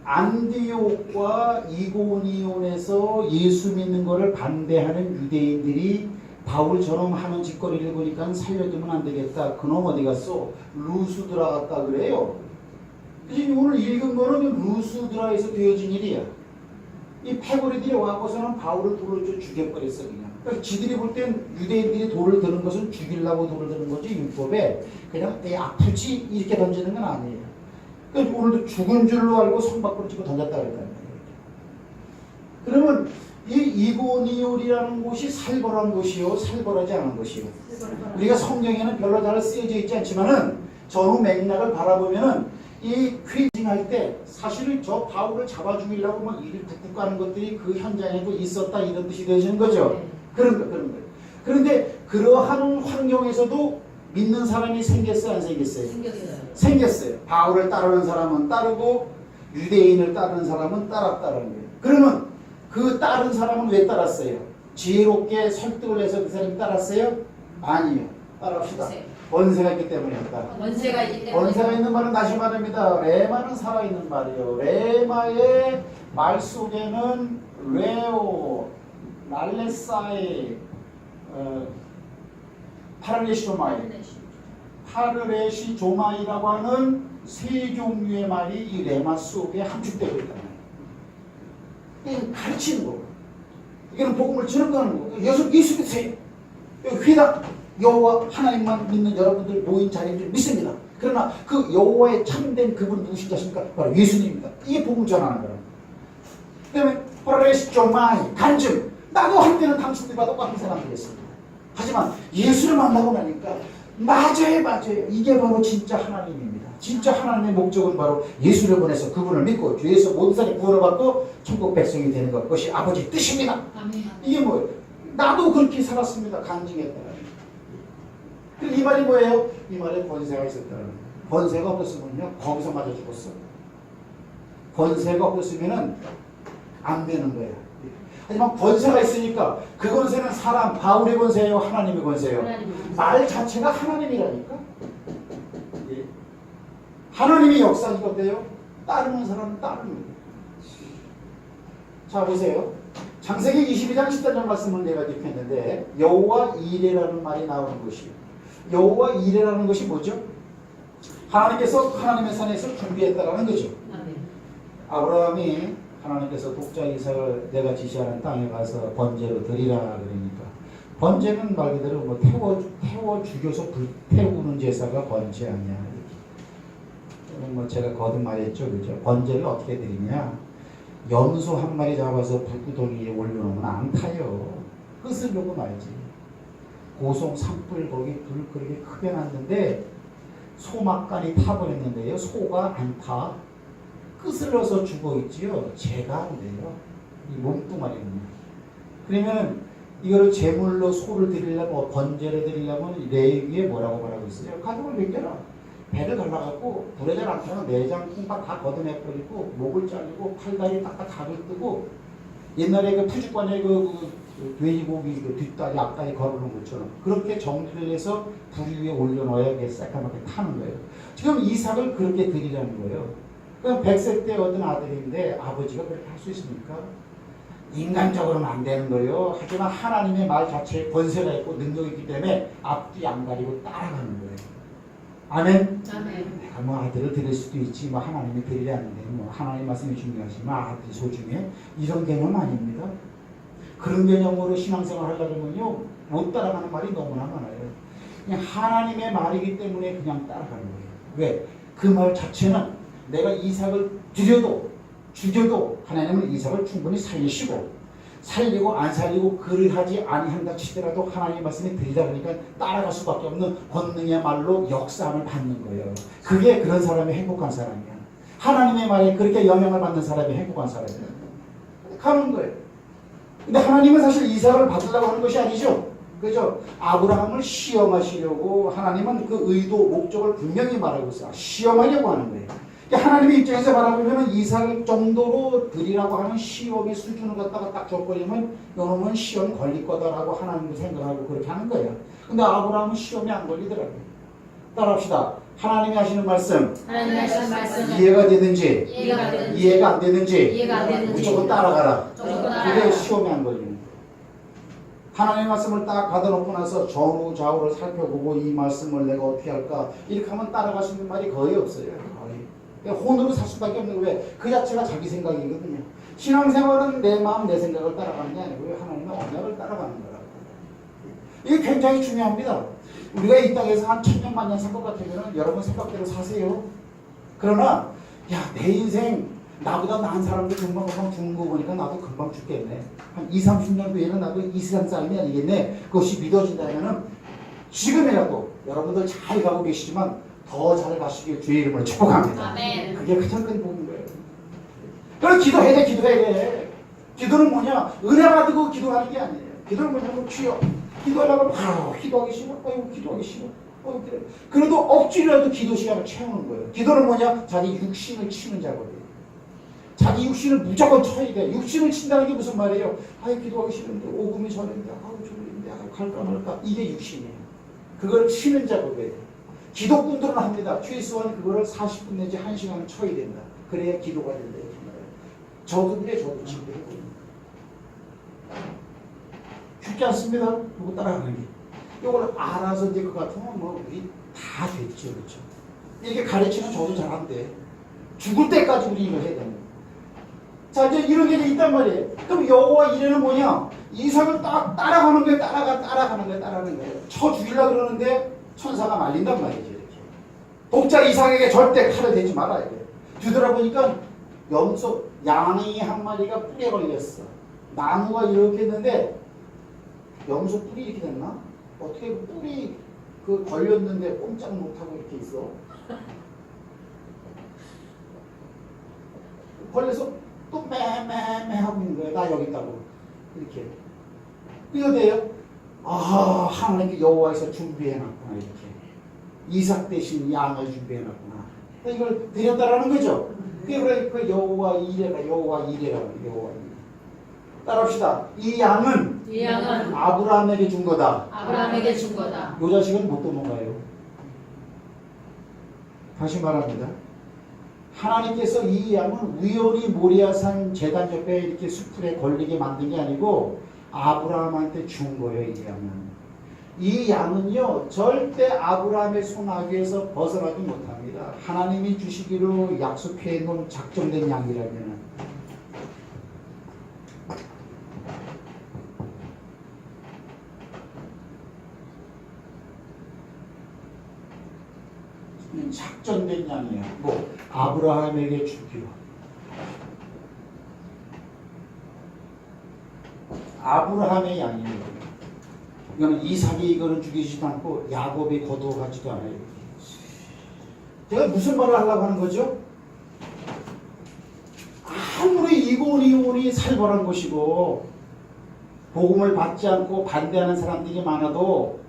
안디옥과 이고니온에서 예수 믿는 것을 반대하는 유대인들이 바울 저놈 하는 짓거리를 보니까 살려두면 안 되겠다. 그놈 어디 갔어? 루스드라 갔다 그래요. 지금 오늘 읽은 거는 루스드라에서 되어진 일이야. 이 패거리들이 와고서는 바울을 돌을 줘 죽여버렸어 그냥. 그러니까 지들이 볼 땐 유대인들이 돌을 드는 것은 죽이려고 돌을 드는 거지 율법에 그냥 아프지 이렇게 던지는 건 아니에요. 그러니까 오늘도 죽은 줄로 알고 손 밖으로 집어 던졌다 그랬다는 거예요. 그러면 이 이고니온이라는 곳이 살벌한 곳이요, 살벌하지 않은 곳이요. 우리가 성경에는 별로 잘 쓰여져 있지 않지만은 전후 맥락을 바라보면은 이 퀴징할 때 사실은 저 바울을 잡아 죽이려고 막 이를 북북 가는 것들이 그 현장에도 있었다 이런 뜻이 되어지는 거죠. 그런 거예요. 그런데 그러한 환경에서도 믿는 사람이 생겼어요, 안 생겼어요? 생겼어요. 바울을 따르는 사람은 따르고 유대인을 따르는 사람은 따랐다는 거예요. 그러면 그 따른 사람은 왜 따랐어요? 지혜롭게 설득을 해서 그 사람이 따랐어요? 아니요. 따라합시다. 권세가 있기 때문이었다. 권세가 있기 때문에. 권세가 있는 말은 다시 말합니다. 레마는 살아있는 말이에요. 레마의 말 속에는 레오, 랄레사이, 파르레시 조마이라고 하는 세 종류의 말이 이 레마 속에 함축되고 있다. 이건 가르치는 거고. 이거는 복음을 전하는 거고. 예수 믿으세요. 회당 여호와 하나님만 믿는 여러분들 모인 자리인 줄 믿습니다. 그러나 그 여호와의 참된 그분 누구신 자십니까? 바로 예수님입니다. 이게 복음 전하는 거예요. 그 다음에 파르레시 조마이 간증. 나도 한때는 당신들 봐도 꽉 사람들이었습니다. 하지만 예수를 만나고 나니까 맞아요. 이게 바로 진짜 하나님입니다. 진짜 하나님의 목적은 바로 예수를 보내서 그분을 믿고 죄에서 모든 사람이 구원을 받고 천국 백성이 되는 것. 그것이 아버지의 뜻입니다. 아멘. 이게 뭐예요? 나도 그렇게 살았습니다. 간증했다. 이 말이 뭐예요? 이 말에 권세가 있었다는 거예요. 권세가 없었으면요 거기서 맞아 죽었어. 권세가 없었으면은 안 되는 거예요. 하지만 권세가 있으니까 그 권세는 사람, 바울의 권세예요? 하나님의 권세예요? 말 자체가 하나님이라니까? 예. 하나님의 역사가 어때요? 따르는 사람은 따르는 거예요. 자 보세요. 창세기 22장 14절 말씀을 내가 짚었는데 여호와 이레라는 말이 나오는 것이 여호와 이레라는 것이 뭐죠? 하나님께서 하나님의 산에서 준비했다라는 거죠. 아멘. 아브라함이 하나님께서 독자 이삭을 내가 지시하는 땅에 가서 번제로 드리라 그러니까 번제는 말 그대로 뭐 태워 죽여서 불태우는 제사가 번제 아니야. 이렇게. 뭐 제가 거듭 말했죠, 그죠? 번제를 어떻게 드리냐? 염소 한 마리 잡아서 불구덩이에 올려놓으면 안 타요. 끄으려고 말지. 고송 산불 거기 불 그렇게 크게 났는데 소막간이 타버렸는데요. 소가 안 타. 끄슬러서 죽어있지요. 제가 안 돼요. 이 몸뚱아리는. 그러면 이거를 제물로 소를 드리려면 번제를 드리려면 레위기에 뭐라고 말하고 있어요? 가족을 맡겨라. 배를 갈라갖고 불에 잘 안 타면 내장 콩팥 다 걷어내버리고 목을 자르고 팔다리 딱딱 각을 뜨고 옛날에 그 푸주권에 그 돼지고기 그 뒷다리 앞다리 걸어놓은 것처럼 그렇게 정리를 해서 불 위에 올려놓아야 이게 새까맣게 타는 거예요. 지금 이삭을 그렇게 드리라는 거예요. 그럼 100세 때 얻은 아들인데 아버지가 그렇게 할 수 있습니까? 인간적으로는 안 되는 거예요. 하지만 하나님의 말 자체에 권세가 있고 능력이 있기 때문에 앞뒤 안 가리고 따라가는 거예요. 아멘? 아멘. 내가 뭐 아들을 드릴 수도 있지 뭐 하나님이 드리려는데 뭐 하나님 말씀이 중요하지만 아들이 소중해? 이런 개념 아닙니다. 그런 개념으로 신앙생활 하려면요 못 따라가는 말이 너무나 많아요. 그냥 하나님의 말이기 때문에 그냥 따라가는 거예요. 왜? 그 말 자체는 내가 이삭을 드려도 죽여도 하나님은 이삭을 충분히 살리고 안 살리고 그를 하지 아니한다 치더라도 하나님 말씀이 드리다 보니까 따라갈 수밖에 없는 권능의 말로 역사함을 받는 거예요. 그게 그런 사람이 행복한 사람이야. 하나님의 말에 그렇게 영향을 받는 사람이 행복한 사람이야. 가는 거예요. 근데 하나님은 사실 이삭을 받으려고 하는 것이 아니죠. 그죠? 아브라함을 시험하시려고 하나님은 그 의도, 목적을 분명히 말하고 있어요. 시험하려고 하는 거예요. 하나님의 입장에서 바라보면 이삭 정도로 드리라고 하는 시험의 수준을 갖다가 딱 줘버리면 이놈은 시험 걸릴 거다라고 하나님도 생각하고 그렇게 하는 거예요. 근데 아브라함은 시험이 안 걸리더라고요. 따라합시다. 하나님이 하시는 말씀, 하나님의 하시는 말씀은 이해가 되든지 이해가 안 되는지 이해가 안 되는지 무조건 따라가라. 무조건 그게 따라가라. 시험이 안 걸리는 거예요. 하나님의 말씀을 딱 받아놓고 나서 전후 좌우를 살펴보고 이 말씀을 내가 어떻게 할까 이렇게 하면 따라갈 수 있는 말이 거의 없어요. 거의. 혼으로 살 수밖에 없는 거예요. 그 자체가 자기 생각이거든요. 신앙생활은 내 마음 내 생각을 따라가는 게 아니고요. 하나님의 언약을 따라가는 거라고. 이게 굉장히 중요합니다. 우리가 이 땅에서 한 1000년 만년 살 것 같으면 여러분 생각대로 사세요. 그러나 야 내 인생 나보다 나은 사람들 금방 죽는 거 보니까 나도 금방 죽겠네. 한 20-30년 후에는 나도 이 세상 사람이 아니겠네. 그것이 믿어진다면 지금이라도 여러분들 잘 가고 계시지만 더 잘 가시길 주의 이름으로 축복합니다. 아멘. 그게 가장 큰 복인 거예요. 그럼 기도해야 돼. 기도는 뭐냐? 은혜 받고 기도하는 게 아니에요. 기도는 뭐냐면 주여 기도하려고 바로 기도하기 싫어. 기도하기 싫어. 그래. 그래도 억지로라도 기도 시간을 채우는 거예요. 기도는 뭐냐? 자기 육신을 치는 작업이에요. 자기 육신을 무조건 쳐야 돼. 육신을 친다는 게 무슨 말이에요? 기도하기 싫은데 오금이 저는데 졸린데 갈까 말까 이게 육신이에요. 그걸 치는 작업이에요. 기도꾼들은 합니다. 최소한 그거를 40분 내지 1시간을 쳐야 된다. 그래야 기도가 된다. 이렇게 말해요. 저도 그래. 저도 지금 해보는 쉽지 않습니다. 누구 따라가는 게. 이걸 알아서 이제 그 같으면 뭐 우리 다 됐죠. 그렇죠? 이렇게 가르치면 저도 잘 안 돼. 죽을 때까지 우리 이걸 해야 됩니다. 자, 이제 이런 게 있단 말이에요. 그럼 여호와 이레는 뭐냐? 이삭을 딱 따라가는 거예요. 따라가는 거예요. 쳐 죽이려고 그러는데 천사가 말린단 말이죠. 이렇게. 독자 이삭에게 절대 칼을 대지 말아야 돼. 뒤돌아보니까 양이 한 마리가 뿔에 걸렸어. 나무가 이렇게 했는데 염소 뿔이 이렇게 됐나? 어떻게 그 뿔이 걸렸는데 꼼짝 못하고 이렇게 있어? 걸려서 또 매매매 하고 있는 거예요. 나 여기 있다고. 이렇게. 이거 돼요? 하나님께 여호와에서 준비해놨구나. 이렇게. 이삭 대신 양을 준비해놨구나. 이걸 드렸다라는 거죠. 그게 그 여호와 이레라. 따라합시다. 이 양은 아브라함에게 준 거다. 아브라함에게 준 거다. 요 자식은 못 도망가요. 다시 말합니다. 하나님께서 이 양을 우연히 모리아산 제단 옆에 이렇게 수풀에 걸리게 만든 게 아니고 아브라함한테 준 거예요. 이 양은. 이 양은요 절대 아브라함의 손아귀에서 벗어나지 못합니다. 하나님이 주시기로 약속해 놓은 작정된 양이라면 작전된 양이야. 뭐 아브라함에게 주기로. 아브라함의 양이에요. 이거는 이삭이 이거는 죽이지도 않고 야곱이 거두어가지도 않아요. 제가 무슨 말을 하려고 하는 거죠? 아무리 이곤이 살벌한 것이고 복음을 받지 않고 반대하는 사람들이 많아도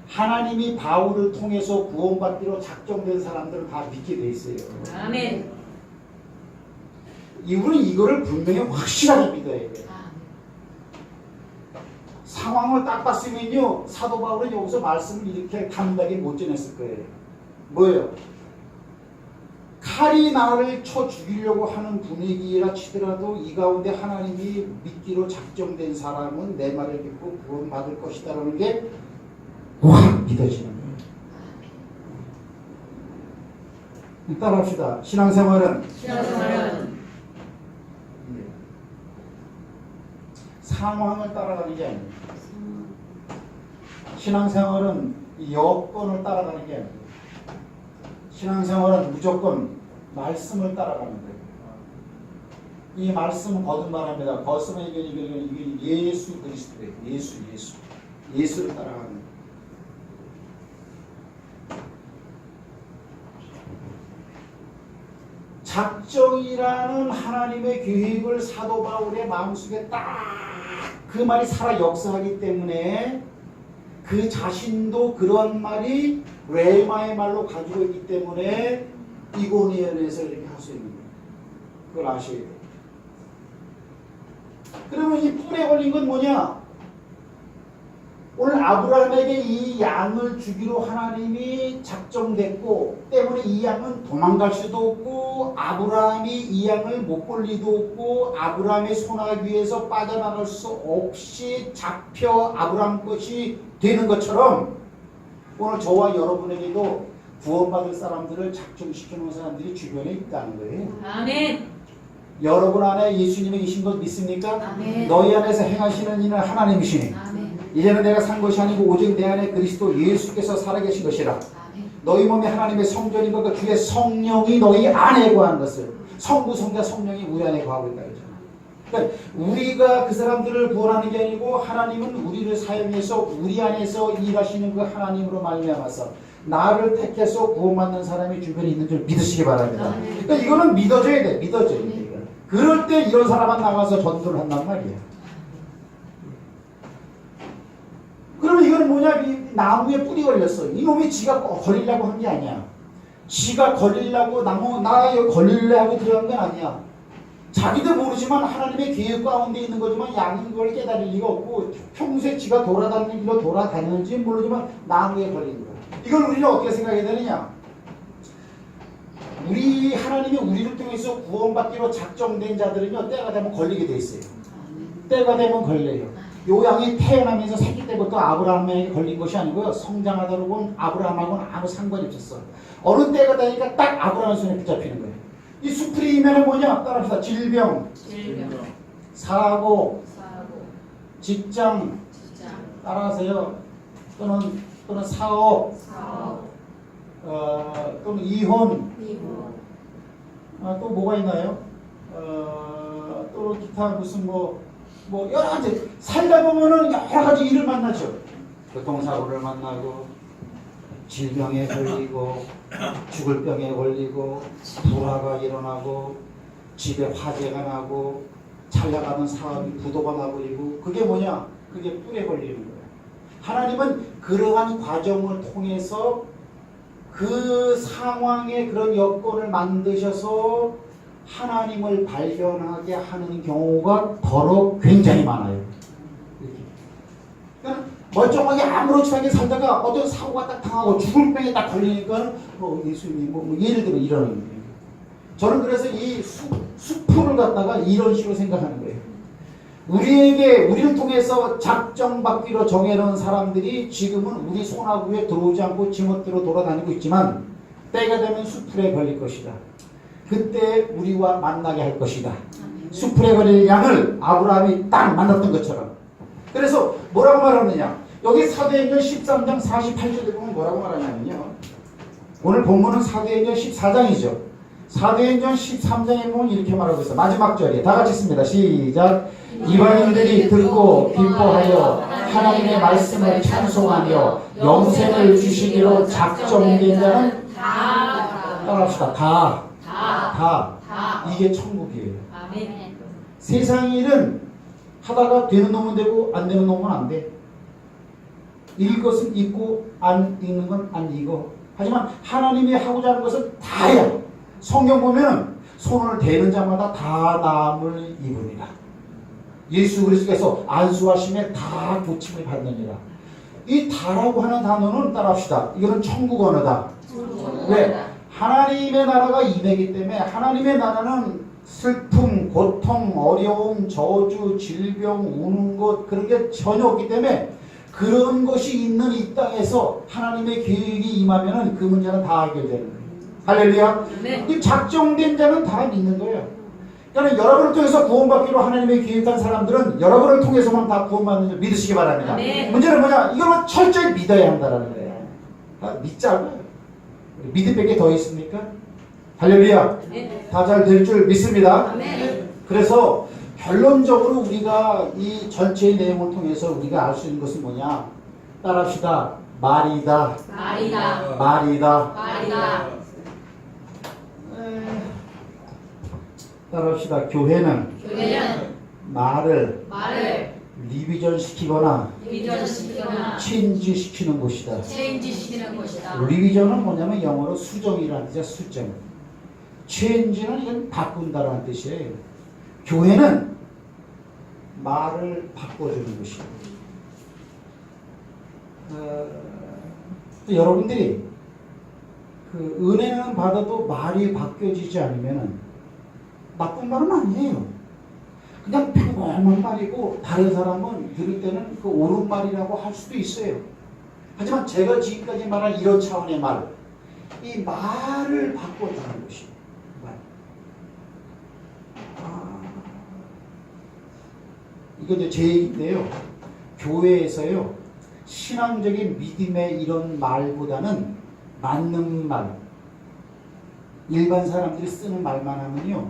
하나님이 바울을 통해서 구원받기로 작정된 사람들은 다 믿게 돼 있어요. 아멘. 이분은 이거를 분명히 확실하게 믿어야 돼요. 상황을 딱 봤으면요 사도 바울은 여기서 말씀을 이렇게 담백하게 못 전했을 거예요. 뭐예요? 칼이 나를 쳐 죽이려고 하는 분위기라 치더라도 이 가운데 하나님이 믿기로 작정된 사람은 내 말을 믿고 구원받을 것이다라는 게 확 믿어지는 거예요. 따라합시다. 신앙생활은 상황을 따라가는 게 아닙니다. 신앙생활은 여건을 따라가는 게 아닙니다. 신앙생활은 무조건 말씀을 따라가는 거예요. 이 말씀은 거듭말합니다. 거듭은 이게 예수 그리스도예요. 예수를 따라가는 거예요. 작정이라는 하나님의 계획을 사도 바울의 마음속에 딱 그 말이 살아 역사하기 때문에 그 자신도 그런 말이 레마의 말로 가지고 있기 때문에 이고니엘에서 이렇게 할 수 있는 거예요. 그걸 아셔야 돼요. 그러면 이 뿔에 걸린 건 뭐냐? 오늘 아브라함에게 이 양을 주기로 하나님이 작정됐고 때문에 이 양은 도망갈 수도 없고 아브라함이 이 양을 못 볼 리도 없고 아브라함의 손아귀에서 빠져나갈 수 없이 잡혀 아브라함 것이 되는 것처럼 오늘 저와 여러분에게도 구원받을 사람들을 작정시켜놓은 사람들이 주변에 있다는 거예요. 아멘. 여러분 안에 예수님이 계신 것 믿습니까? 아멘. 너희 안에서 행하시는 이는 하나님이시니 아멘. 이제는 내가 산 것이 아니고 오직 내 안에 그리스도 예수께서 살아계신 것이라. 아멘. 너희 몸이 하나님의 성전인 것과 주의 성령이 너희 안에 거하는 것을 성부 성자 성령이 우리 안에 거하고 있다 그러잖아. 그러니까 우리가 그 사람들을 구원하는 게 아니고 하나님은 우리를 사용해서 우리 안에서 일하시는 그 하나님으로 말미암아서 나를 택해서 구원받는 사람이 주변에 있는 줄 믿으시기 바랍니다. 그러니까 이거는 믿어줘야 돼. 믿어줘야 돼. 그럴 때 이런 사람만 나가서 전도를 한단 말이야. 그러면 이거는 뭐냐? 이 나무에 뿌리 걸렸어. 이놈이 지가 걸리려고 한 게 아니야. 지가 걸리려고 나 여기 걸릴래 하고 들어간 건 아니야. 자기도 모르지만 하나님의 계획 가운데 있는 거지만 양은 그걸 깨달을 리가 없고 평소에 지가 돌아다니는 길로 돌아다니는지 모르지만 나무에 걸린 거야. 이걸 우리는 어떻게 생각해야 되느냐? 하나님이 우리를 통해서 구원받기로 작정된 자들은요 때가 되면 걸리게 돼 있어요. 때가 되면 걸려요. 요 양이 태어나면서 새끼 때부터 아브라함에게 걸린 것이 아니고요. 성장하다 보면 아브라함하고는 아무 상관이 없었어. 어느 때가 되니까 딱 아브라함 손에 붙잡히는 거예요. 이 수프리면은 뭐냐? 따라합시다. 질병, 사고, 직장, 따라하세요. 또는 사업, 또는 이혼, 또 뭐가 있나요? 또 기타 무슨 뭐 여러 가지 살다 보면은 여러 가지 일을 만나죠. 교통사고를 만나고 질병에 걸리고 죽을 병에 걸리고 불화가 일어나고 집에 화재가 나고 잘 나가는 사업이 부도가 나버리고 그게 뭐냐? 그게 뿔에 걸리는 거예요. 하나님은 그러한 과정을 통해서 그 상황에 그런 여건을 만드셔서 하나님을 발견하게 하는 경우가 더러 굉장히 많아요. 그러니까 멀쩡하게 아무렇지 않게 살다가 어떤 사고가 딱 당하고 죽을 병에 딱 걸리니까 예수님 뭐 예를 들어 이러는 거예요. 저는 그래서 이 수풀을 갖다가 이런 식으로 생각하는 거예요. 우리를 통해서 작정받기로 정해놓은 사람들이 지금은 우리 손아귀에 들어오지 않고 지멋대로 돌아다니고 있지만 때가 되면 수풀에 걸릴 것이다. 그때 우리와 만나게 할 것이다. 수풀에 걸릴 양을 아브라함이 딱 만났던 것처럼. 그래서 뭐라고 말하느냐, 여기 사도행전 13장 48절에 보면 뭐라고 말하냐면요, 오늘 본문은 사도행전 14장이죠. 사도행전 13장에 보면 이렇게 말하고 있어요. 마지막 절에 다 같이 있습니다. 시작. 이방인들이 듣고 기뻐하여 하나님의 말씀을 찬송하며 영생을 주시기로 작정된 자는 따라합시다. 다. 이게 천국이에요. 아멘. 세상 일은 하다가 되는 놈은 되고 안 되는 놈은 안 돼. 읽을 것은 읽고 안 읽는 건 안 읽어. 하지만 하나님이 하고자 하는 것은 다야. 성경 보면 손을 대는 자마다 다 나음을 입으니라. 예수 그리스도께서 안수하심에 다 고침을 받느니라. 이 다라고 하는 단어는 따라합시다. 이거는 천국 언어다. 왜? 하나님의 나라가 임하기 때문에 하나님의 나라는 슬픔, 고통, 어려움, 저주, 질병, 우는 것 그런 게 전혀 없기 때문에 그런 것이 있는 이 땅에서 하나님의 계획이 임하면은 그 문제는 다 해결되는 거예요. 할렐루야. 네. 이 작정된 자는 다 믿는 거예요. 그러니까 여러분을 통해서 구원받기로 하나님의 계획한 사람들은 여러분을 통해서만 다 구원받는 줄 믿으시기 바랍니다. 네. 문제는 뭐냐? 이거는 철저히 믿어야 한다는 거예요. 믿자고요. 믿을 밖에 더 있습니까? 할렐루야. 네. 다 잘 될 줄 믿습니다. 네. 그래서 결론적으로 우리가 이 전체의 내용을 통해서 우리가 알 수 있는 것은 뭐냐? 따라합시다. 말이다. 따라합시다. 교회는 말을 리비전 시키거나 체인지 시키는 곳이다. 리비전은 뭐냐면 영어로 수정이라는 뜻이야. 수정. 체인지는 이건 바꾼다라는 뜻이에요. 교회는 말을 바꿔주는 것이다. 여러분들이 그 은혜는 받아도 말이 바뀌어지지 않으면 나쁜 말은 아니에요. 그냥 평범한 말이고 다른 사람은 들을 때는 그 옳은 말이라고 할 수도 있어요. 하지만 제가 지금까지 말한 이런 차원의 말, 이 말을 바꿔주는 것이에요. 이거 이제 제 얘기인데요. 교회에서요, 신앙적인 믿음의 이런 말보다는 맞는 말, 일반 사람들이 쓰는 말만 하면요,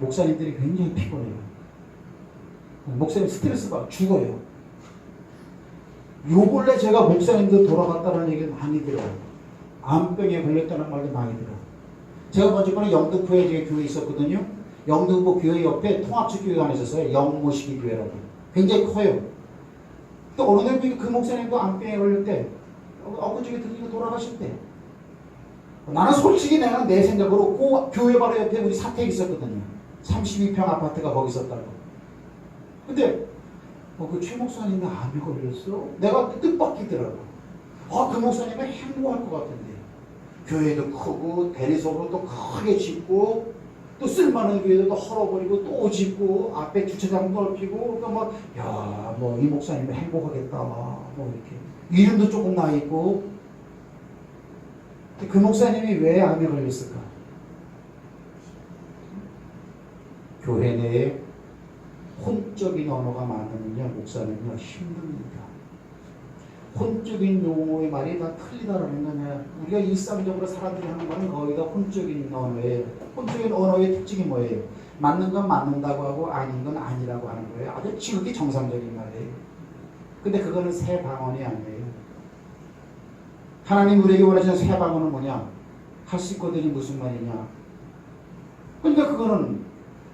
목사님들이 굉장히 피곤해요. 목사님 스트레스 받아 죽어요. 요 근래 제가 목사님들 돌아갔다는 얘기를 많이 들어요. 암병에 걸렸다는 말도 많이 들어요. 제가 먼저번에 영등포에 제 교회 있었거든요. 영등포 교회 옆에 통합식 교회가 하나 있었어요. 영모시기 교회라고. 굉장히 커요. 또 어느 날 그 목사님도 암병에 걸릴 때 엊그저께 들리고 돌아가셨대. 나는 솔직히 내가 내 생각으로 그 교회 바로 옆에 우리 사택 있었거든요. 32평 아파트가 거기 있었다고. 근데 그 최 목사님이 암이 걸렸어? 내가 뜻밖이더라고. 그 목사님은 행복할 것 같은데. 교회도 크고 대리석으로 또 크게 짓고 또 쓸만한 교회도 헐어버리고 또 짓고 앞에 주차장 넓히고 그러니까 이 목사님은 행복하겠다. 이렇게 이름도 조금 나 있고. 그 목사님이 왜 암에 걸렸을까? 교회 내에 혼적인 언어가 많으면요, 목사는요 힘듭니다. 혼적인 용어의 말이 다 틀리다라는 거냐? 우리가 일상적으로 사람들이 하는 말은 거의 다 혼적인 언어예요. 혼적인 언어의 특징이 뭐예요? 맞는 건 맞는다고 하고 아닌 건 아니라고 하는 거예요. 아주 지극히 정상적인 말이에요. 근데 그거는 새 방언이 아니에요. 하나님 우리에게 원하시는 새 방언은 뭐냐? 할 수 있거든이 무슨 말이냐? 그러니까 그거는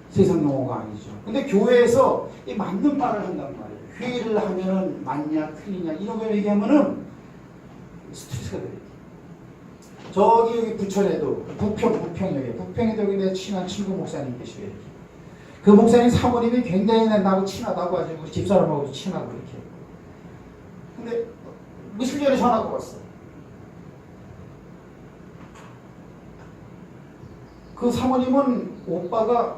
세상 용어가 아니죠. 근데 교회에서 이 맞는 말을 한단 말이에요. 회의를 하면은 맞냐 틀리냐 이런 거 얘기하면은 스트레스가 돼요. 저기 여기 부천에도 부평에도 여기 내 친한 친구 목사님 계시고요. 그 목사님 사모님이 굉장히 나하고 친하다고 하죠. 우리 집사람하고도 친하고 이렇게. 근데 며칠 전에 전화가 왔어. 그 사모님은 오빠가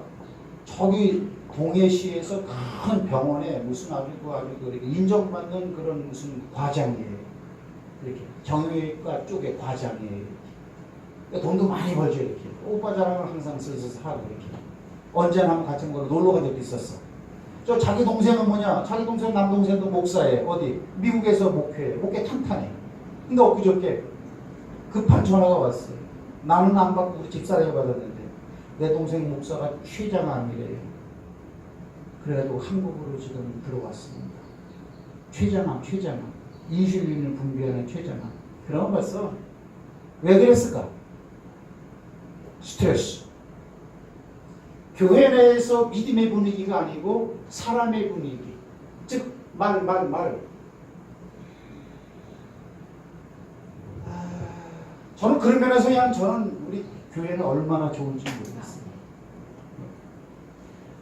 저기 동해시에서 큰 병원에 무슨 아주 그 인정받는 그런 무슨 과장이에요. 이렇게 정형외과 쪽의 과장이에요. 그러니까 돈도 많이 벌죠 이렇게. 오빠 자랑을 항상 슬슬 하고 이렇게. 언제나 한번 같은 거로 놀러 간 적도 있었어. 저 자기 동생은 뭐냐? 자기 동생 남동생도 목사예요. 어디? 미국에서 목회 탄탄해. 근데 엊그저께 급한 전화가 왔어요. 나는 안 받고 우리 집사람이 받았는데 내 동생 목사가 췌장암이래요. 그래도 한국으로 지금 들어왔습니다. 췌장암. 인슐린을 분비하는 췌장암. 그럼 벌써 왜 그랬을까? 스트레스. 교회 내에서 믿음의 분위기가 아니고 사람의 분위기. 즉 말. 저는 그런 면에서 그냥 저는 우리 교회는 얼마나 좋은지 모르겠어요.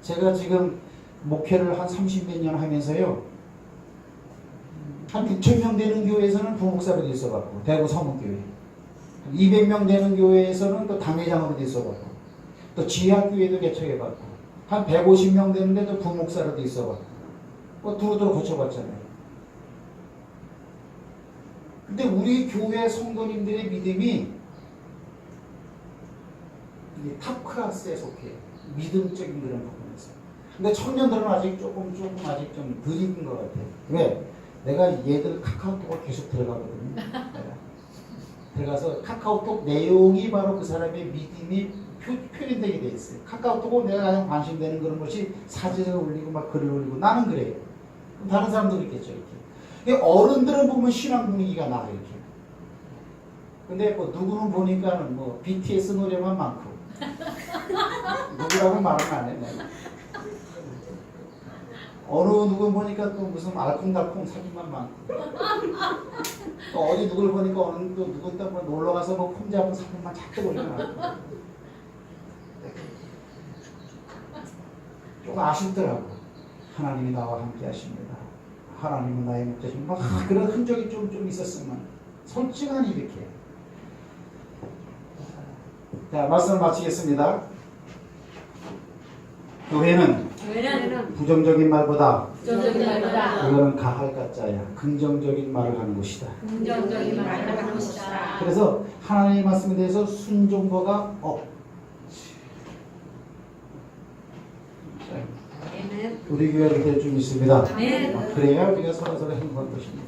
제가 지금 목회를 한 30몇 년 하면서요. 한 6,000명 되는 교회에서는 부목사로 있어갖고 대구 서문교회. 200명 되는 교회에서는 또 당회장으로 있어갖고 또 지하교회도 개척해봤고 한 150명 되는데도 부목사로도 있어봤고 뭐 두루두루 거쳐봤잖아요. 근데 우리 교회 성도님들의 믿음이 탑 클래스에 속해요. 믿음적인 그런 부분에서. 근데 청년들은 아직 조금 아직 좀 덜 익은 것 같아요. 왜? 내가 얘들 카카오톡을 계속 들어가거든요. 들어가서 카카오톡 내용이 바로 그 사람의 믿음이 표현되게 돼 있어요. 카카오톡은 내가 가장 관심되는 그런 것이 사진을 올리고 막 글을 올리고 나는 그래요. 다른 사람도 그렇겠죠. 이렇게. 어른들은 보면 신앙 분위기가 나 이렇게. 근데 뭐 누구는 보니까는 뭐 BTS 노래만 많고 누구라고 말은 안 해. 어느 누구 보니까 또 무슨 알콩달콩 사진만 많고 또 어디 누구를 보니까 어느 또 누구 또 놀러 가서 뭐 폼 잡은 사진만 자꾸 올려놔. 조금 아쉽더라고. 하나님이 나와 함께 하십니다. 하나님은 나의 목자신 막 그런 흔적이 좀 있었으면 솔직하니 이렇게. 자, 말씀을 마치겠습니다. 교회는 부정적인 말보다 이거는 가할 가짜야. 긍정적인 말을 하는 곳이다. 그래서 하나님의 말씀에 대해서 순종도가 우리 교회를 될 좀 있습니다. 그래야 우리가 서로 행복할 것입니다.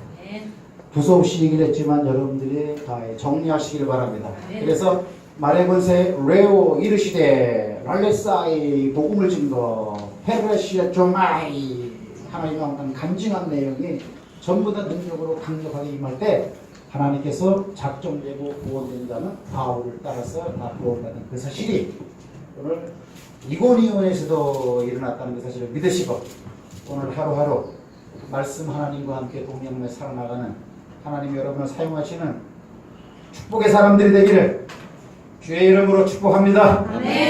두서없이 얘기를 했지만 여러분들이 다 정리하시길 바랍니다. 그래서 말의 권세 레오 이르시되 랄레사이 복음을 증거 페르시아 좀아이 하나님의 어떤 간증한 내용이 전부 다 능력으로 강력하게 임할 때 하나님께서 작정되고 구원된다는 바울을 따라서 다 구원받는 그 사실이 오늘 이고니온에서도 일어났다는 그 사실을 믿으시고 오늘 하루하루 말씀 하나님과 함께 동행하며 살아나가는 하나님 여러분을 사용하시는 축복의 사람들이 되기를 주의 이름으로 축복합니다. 아멘.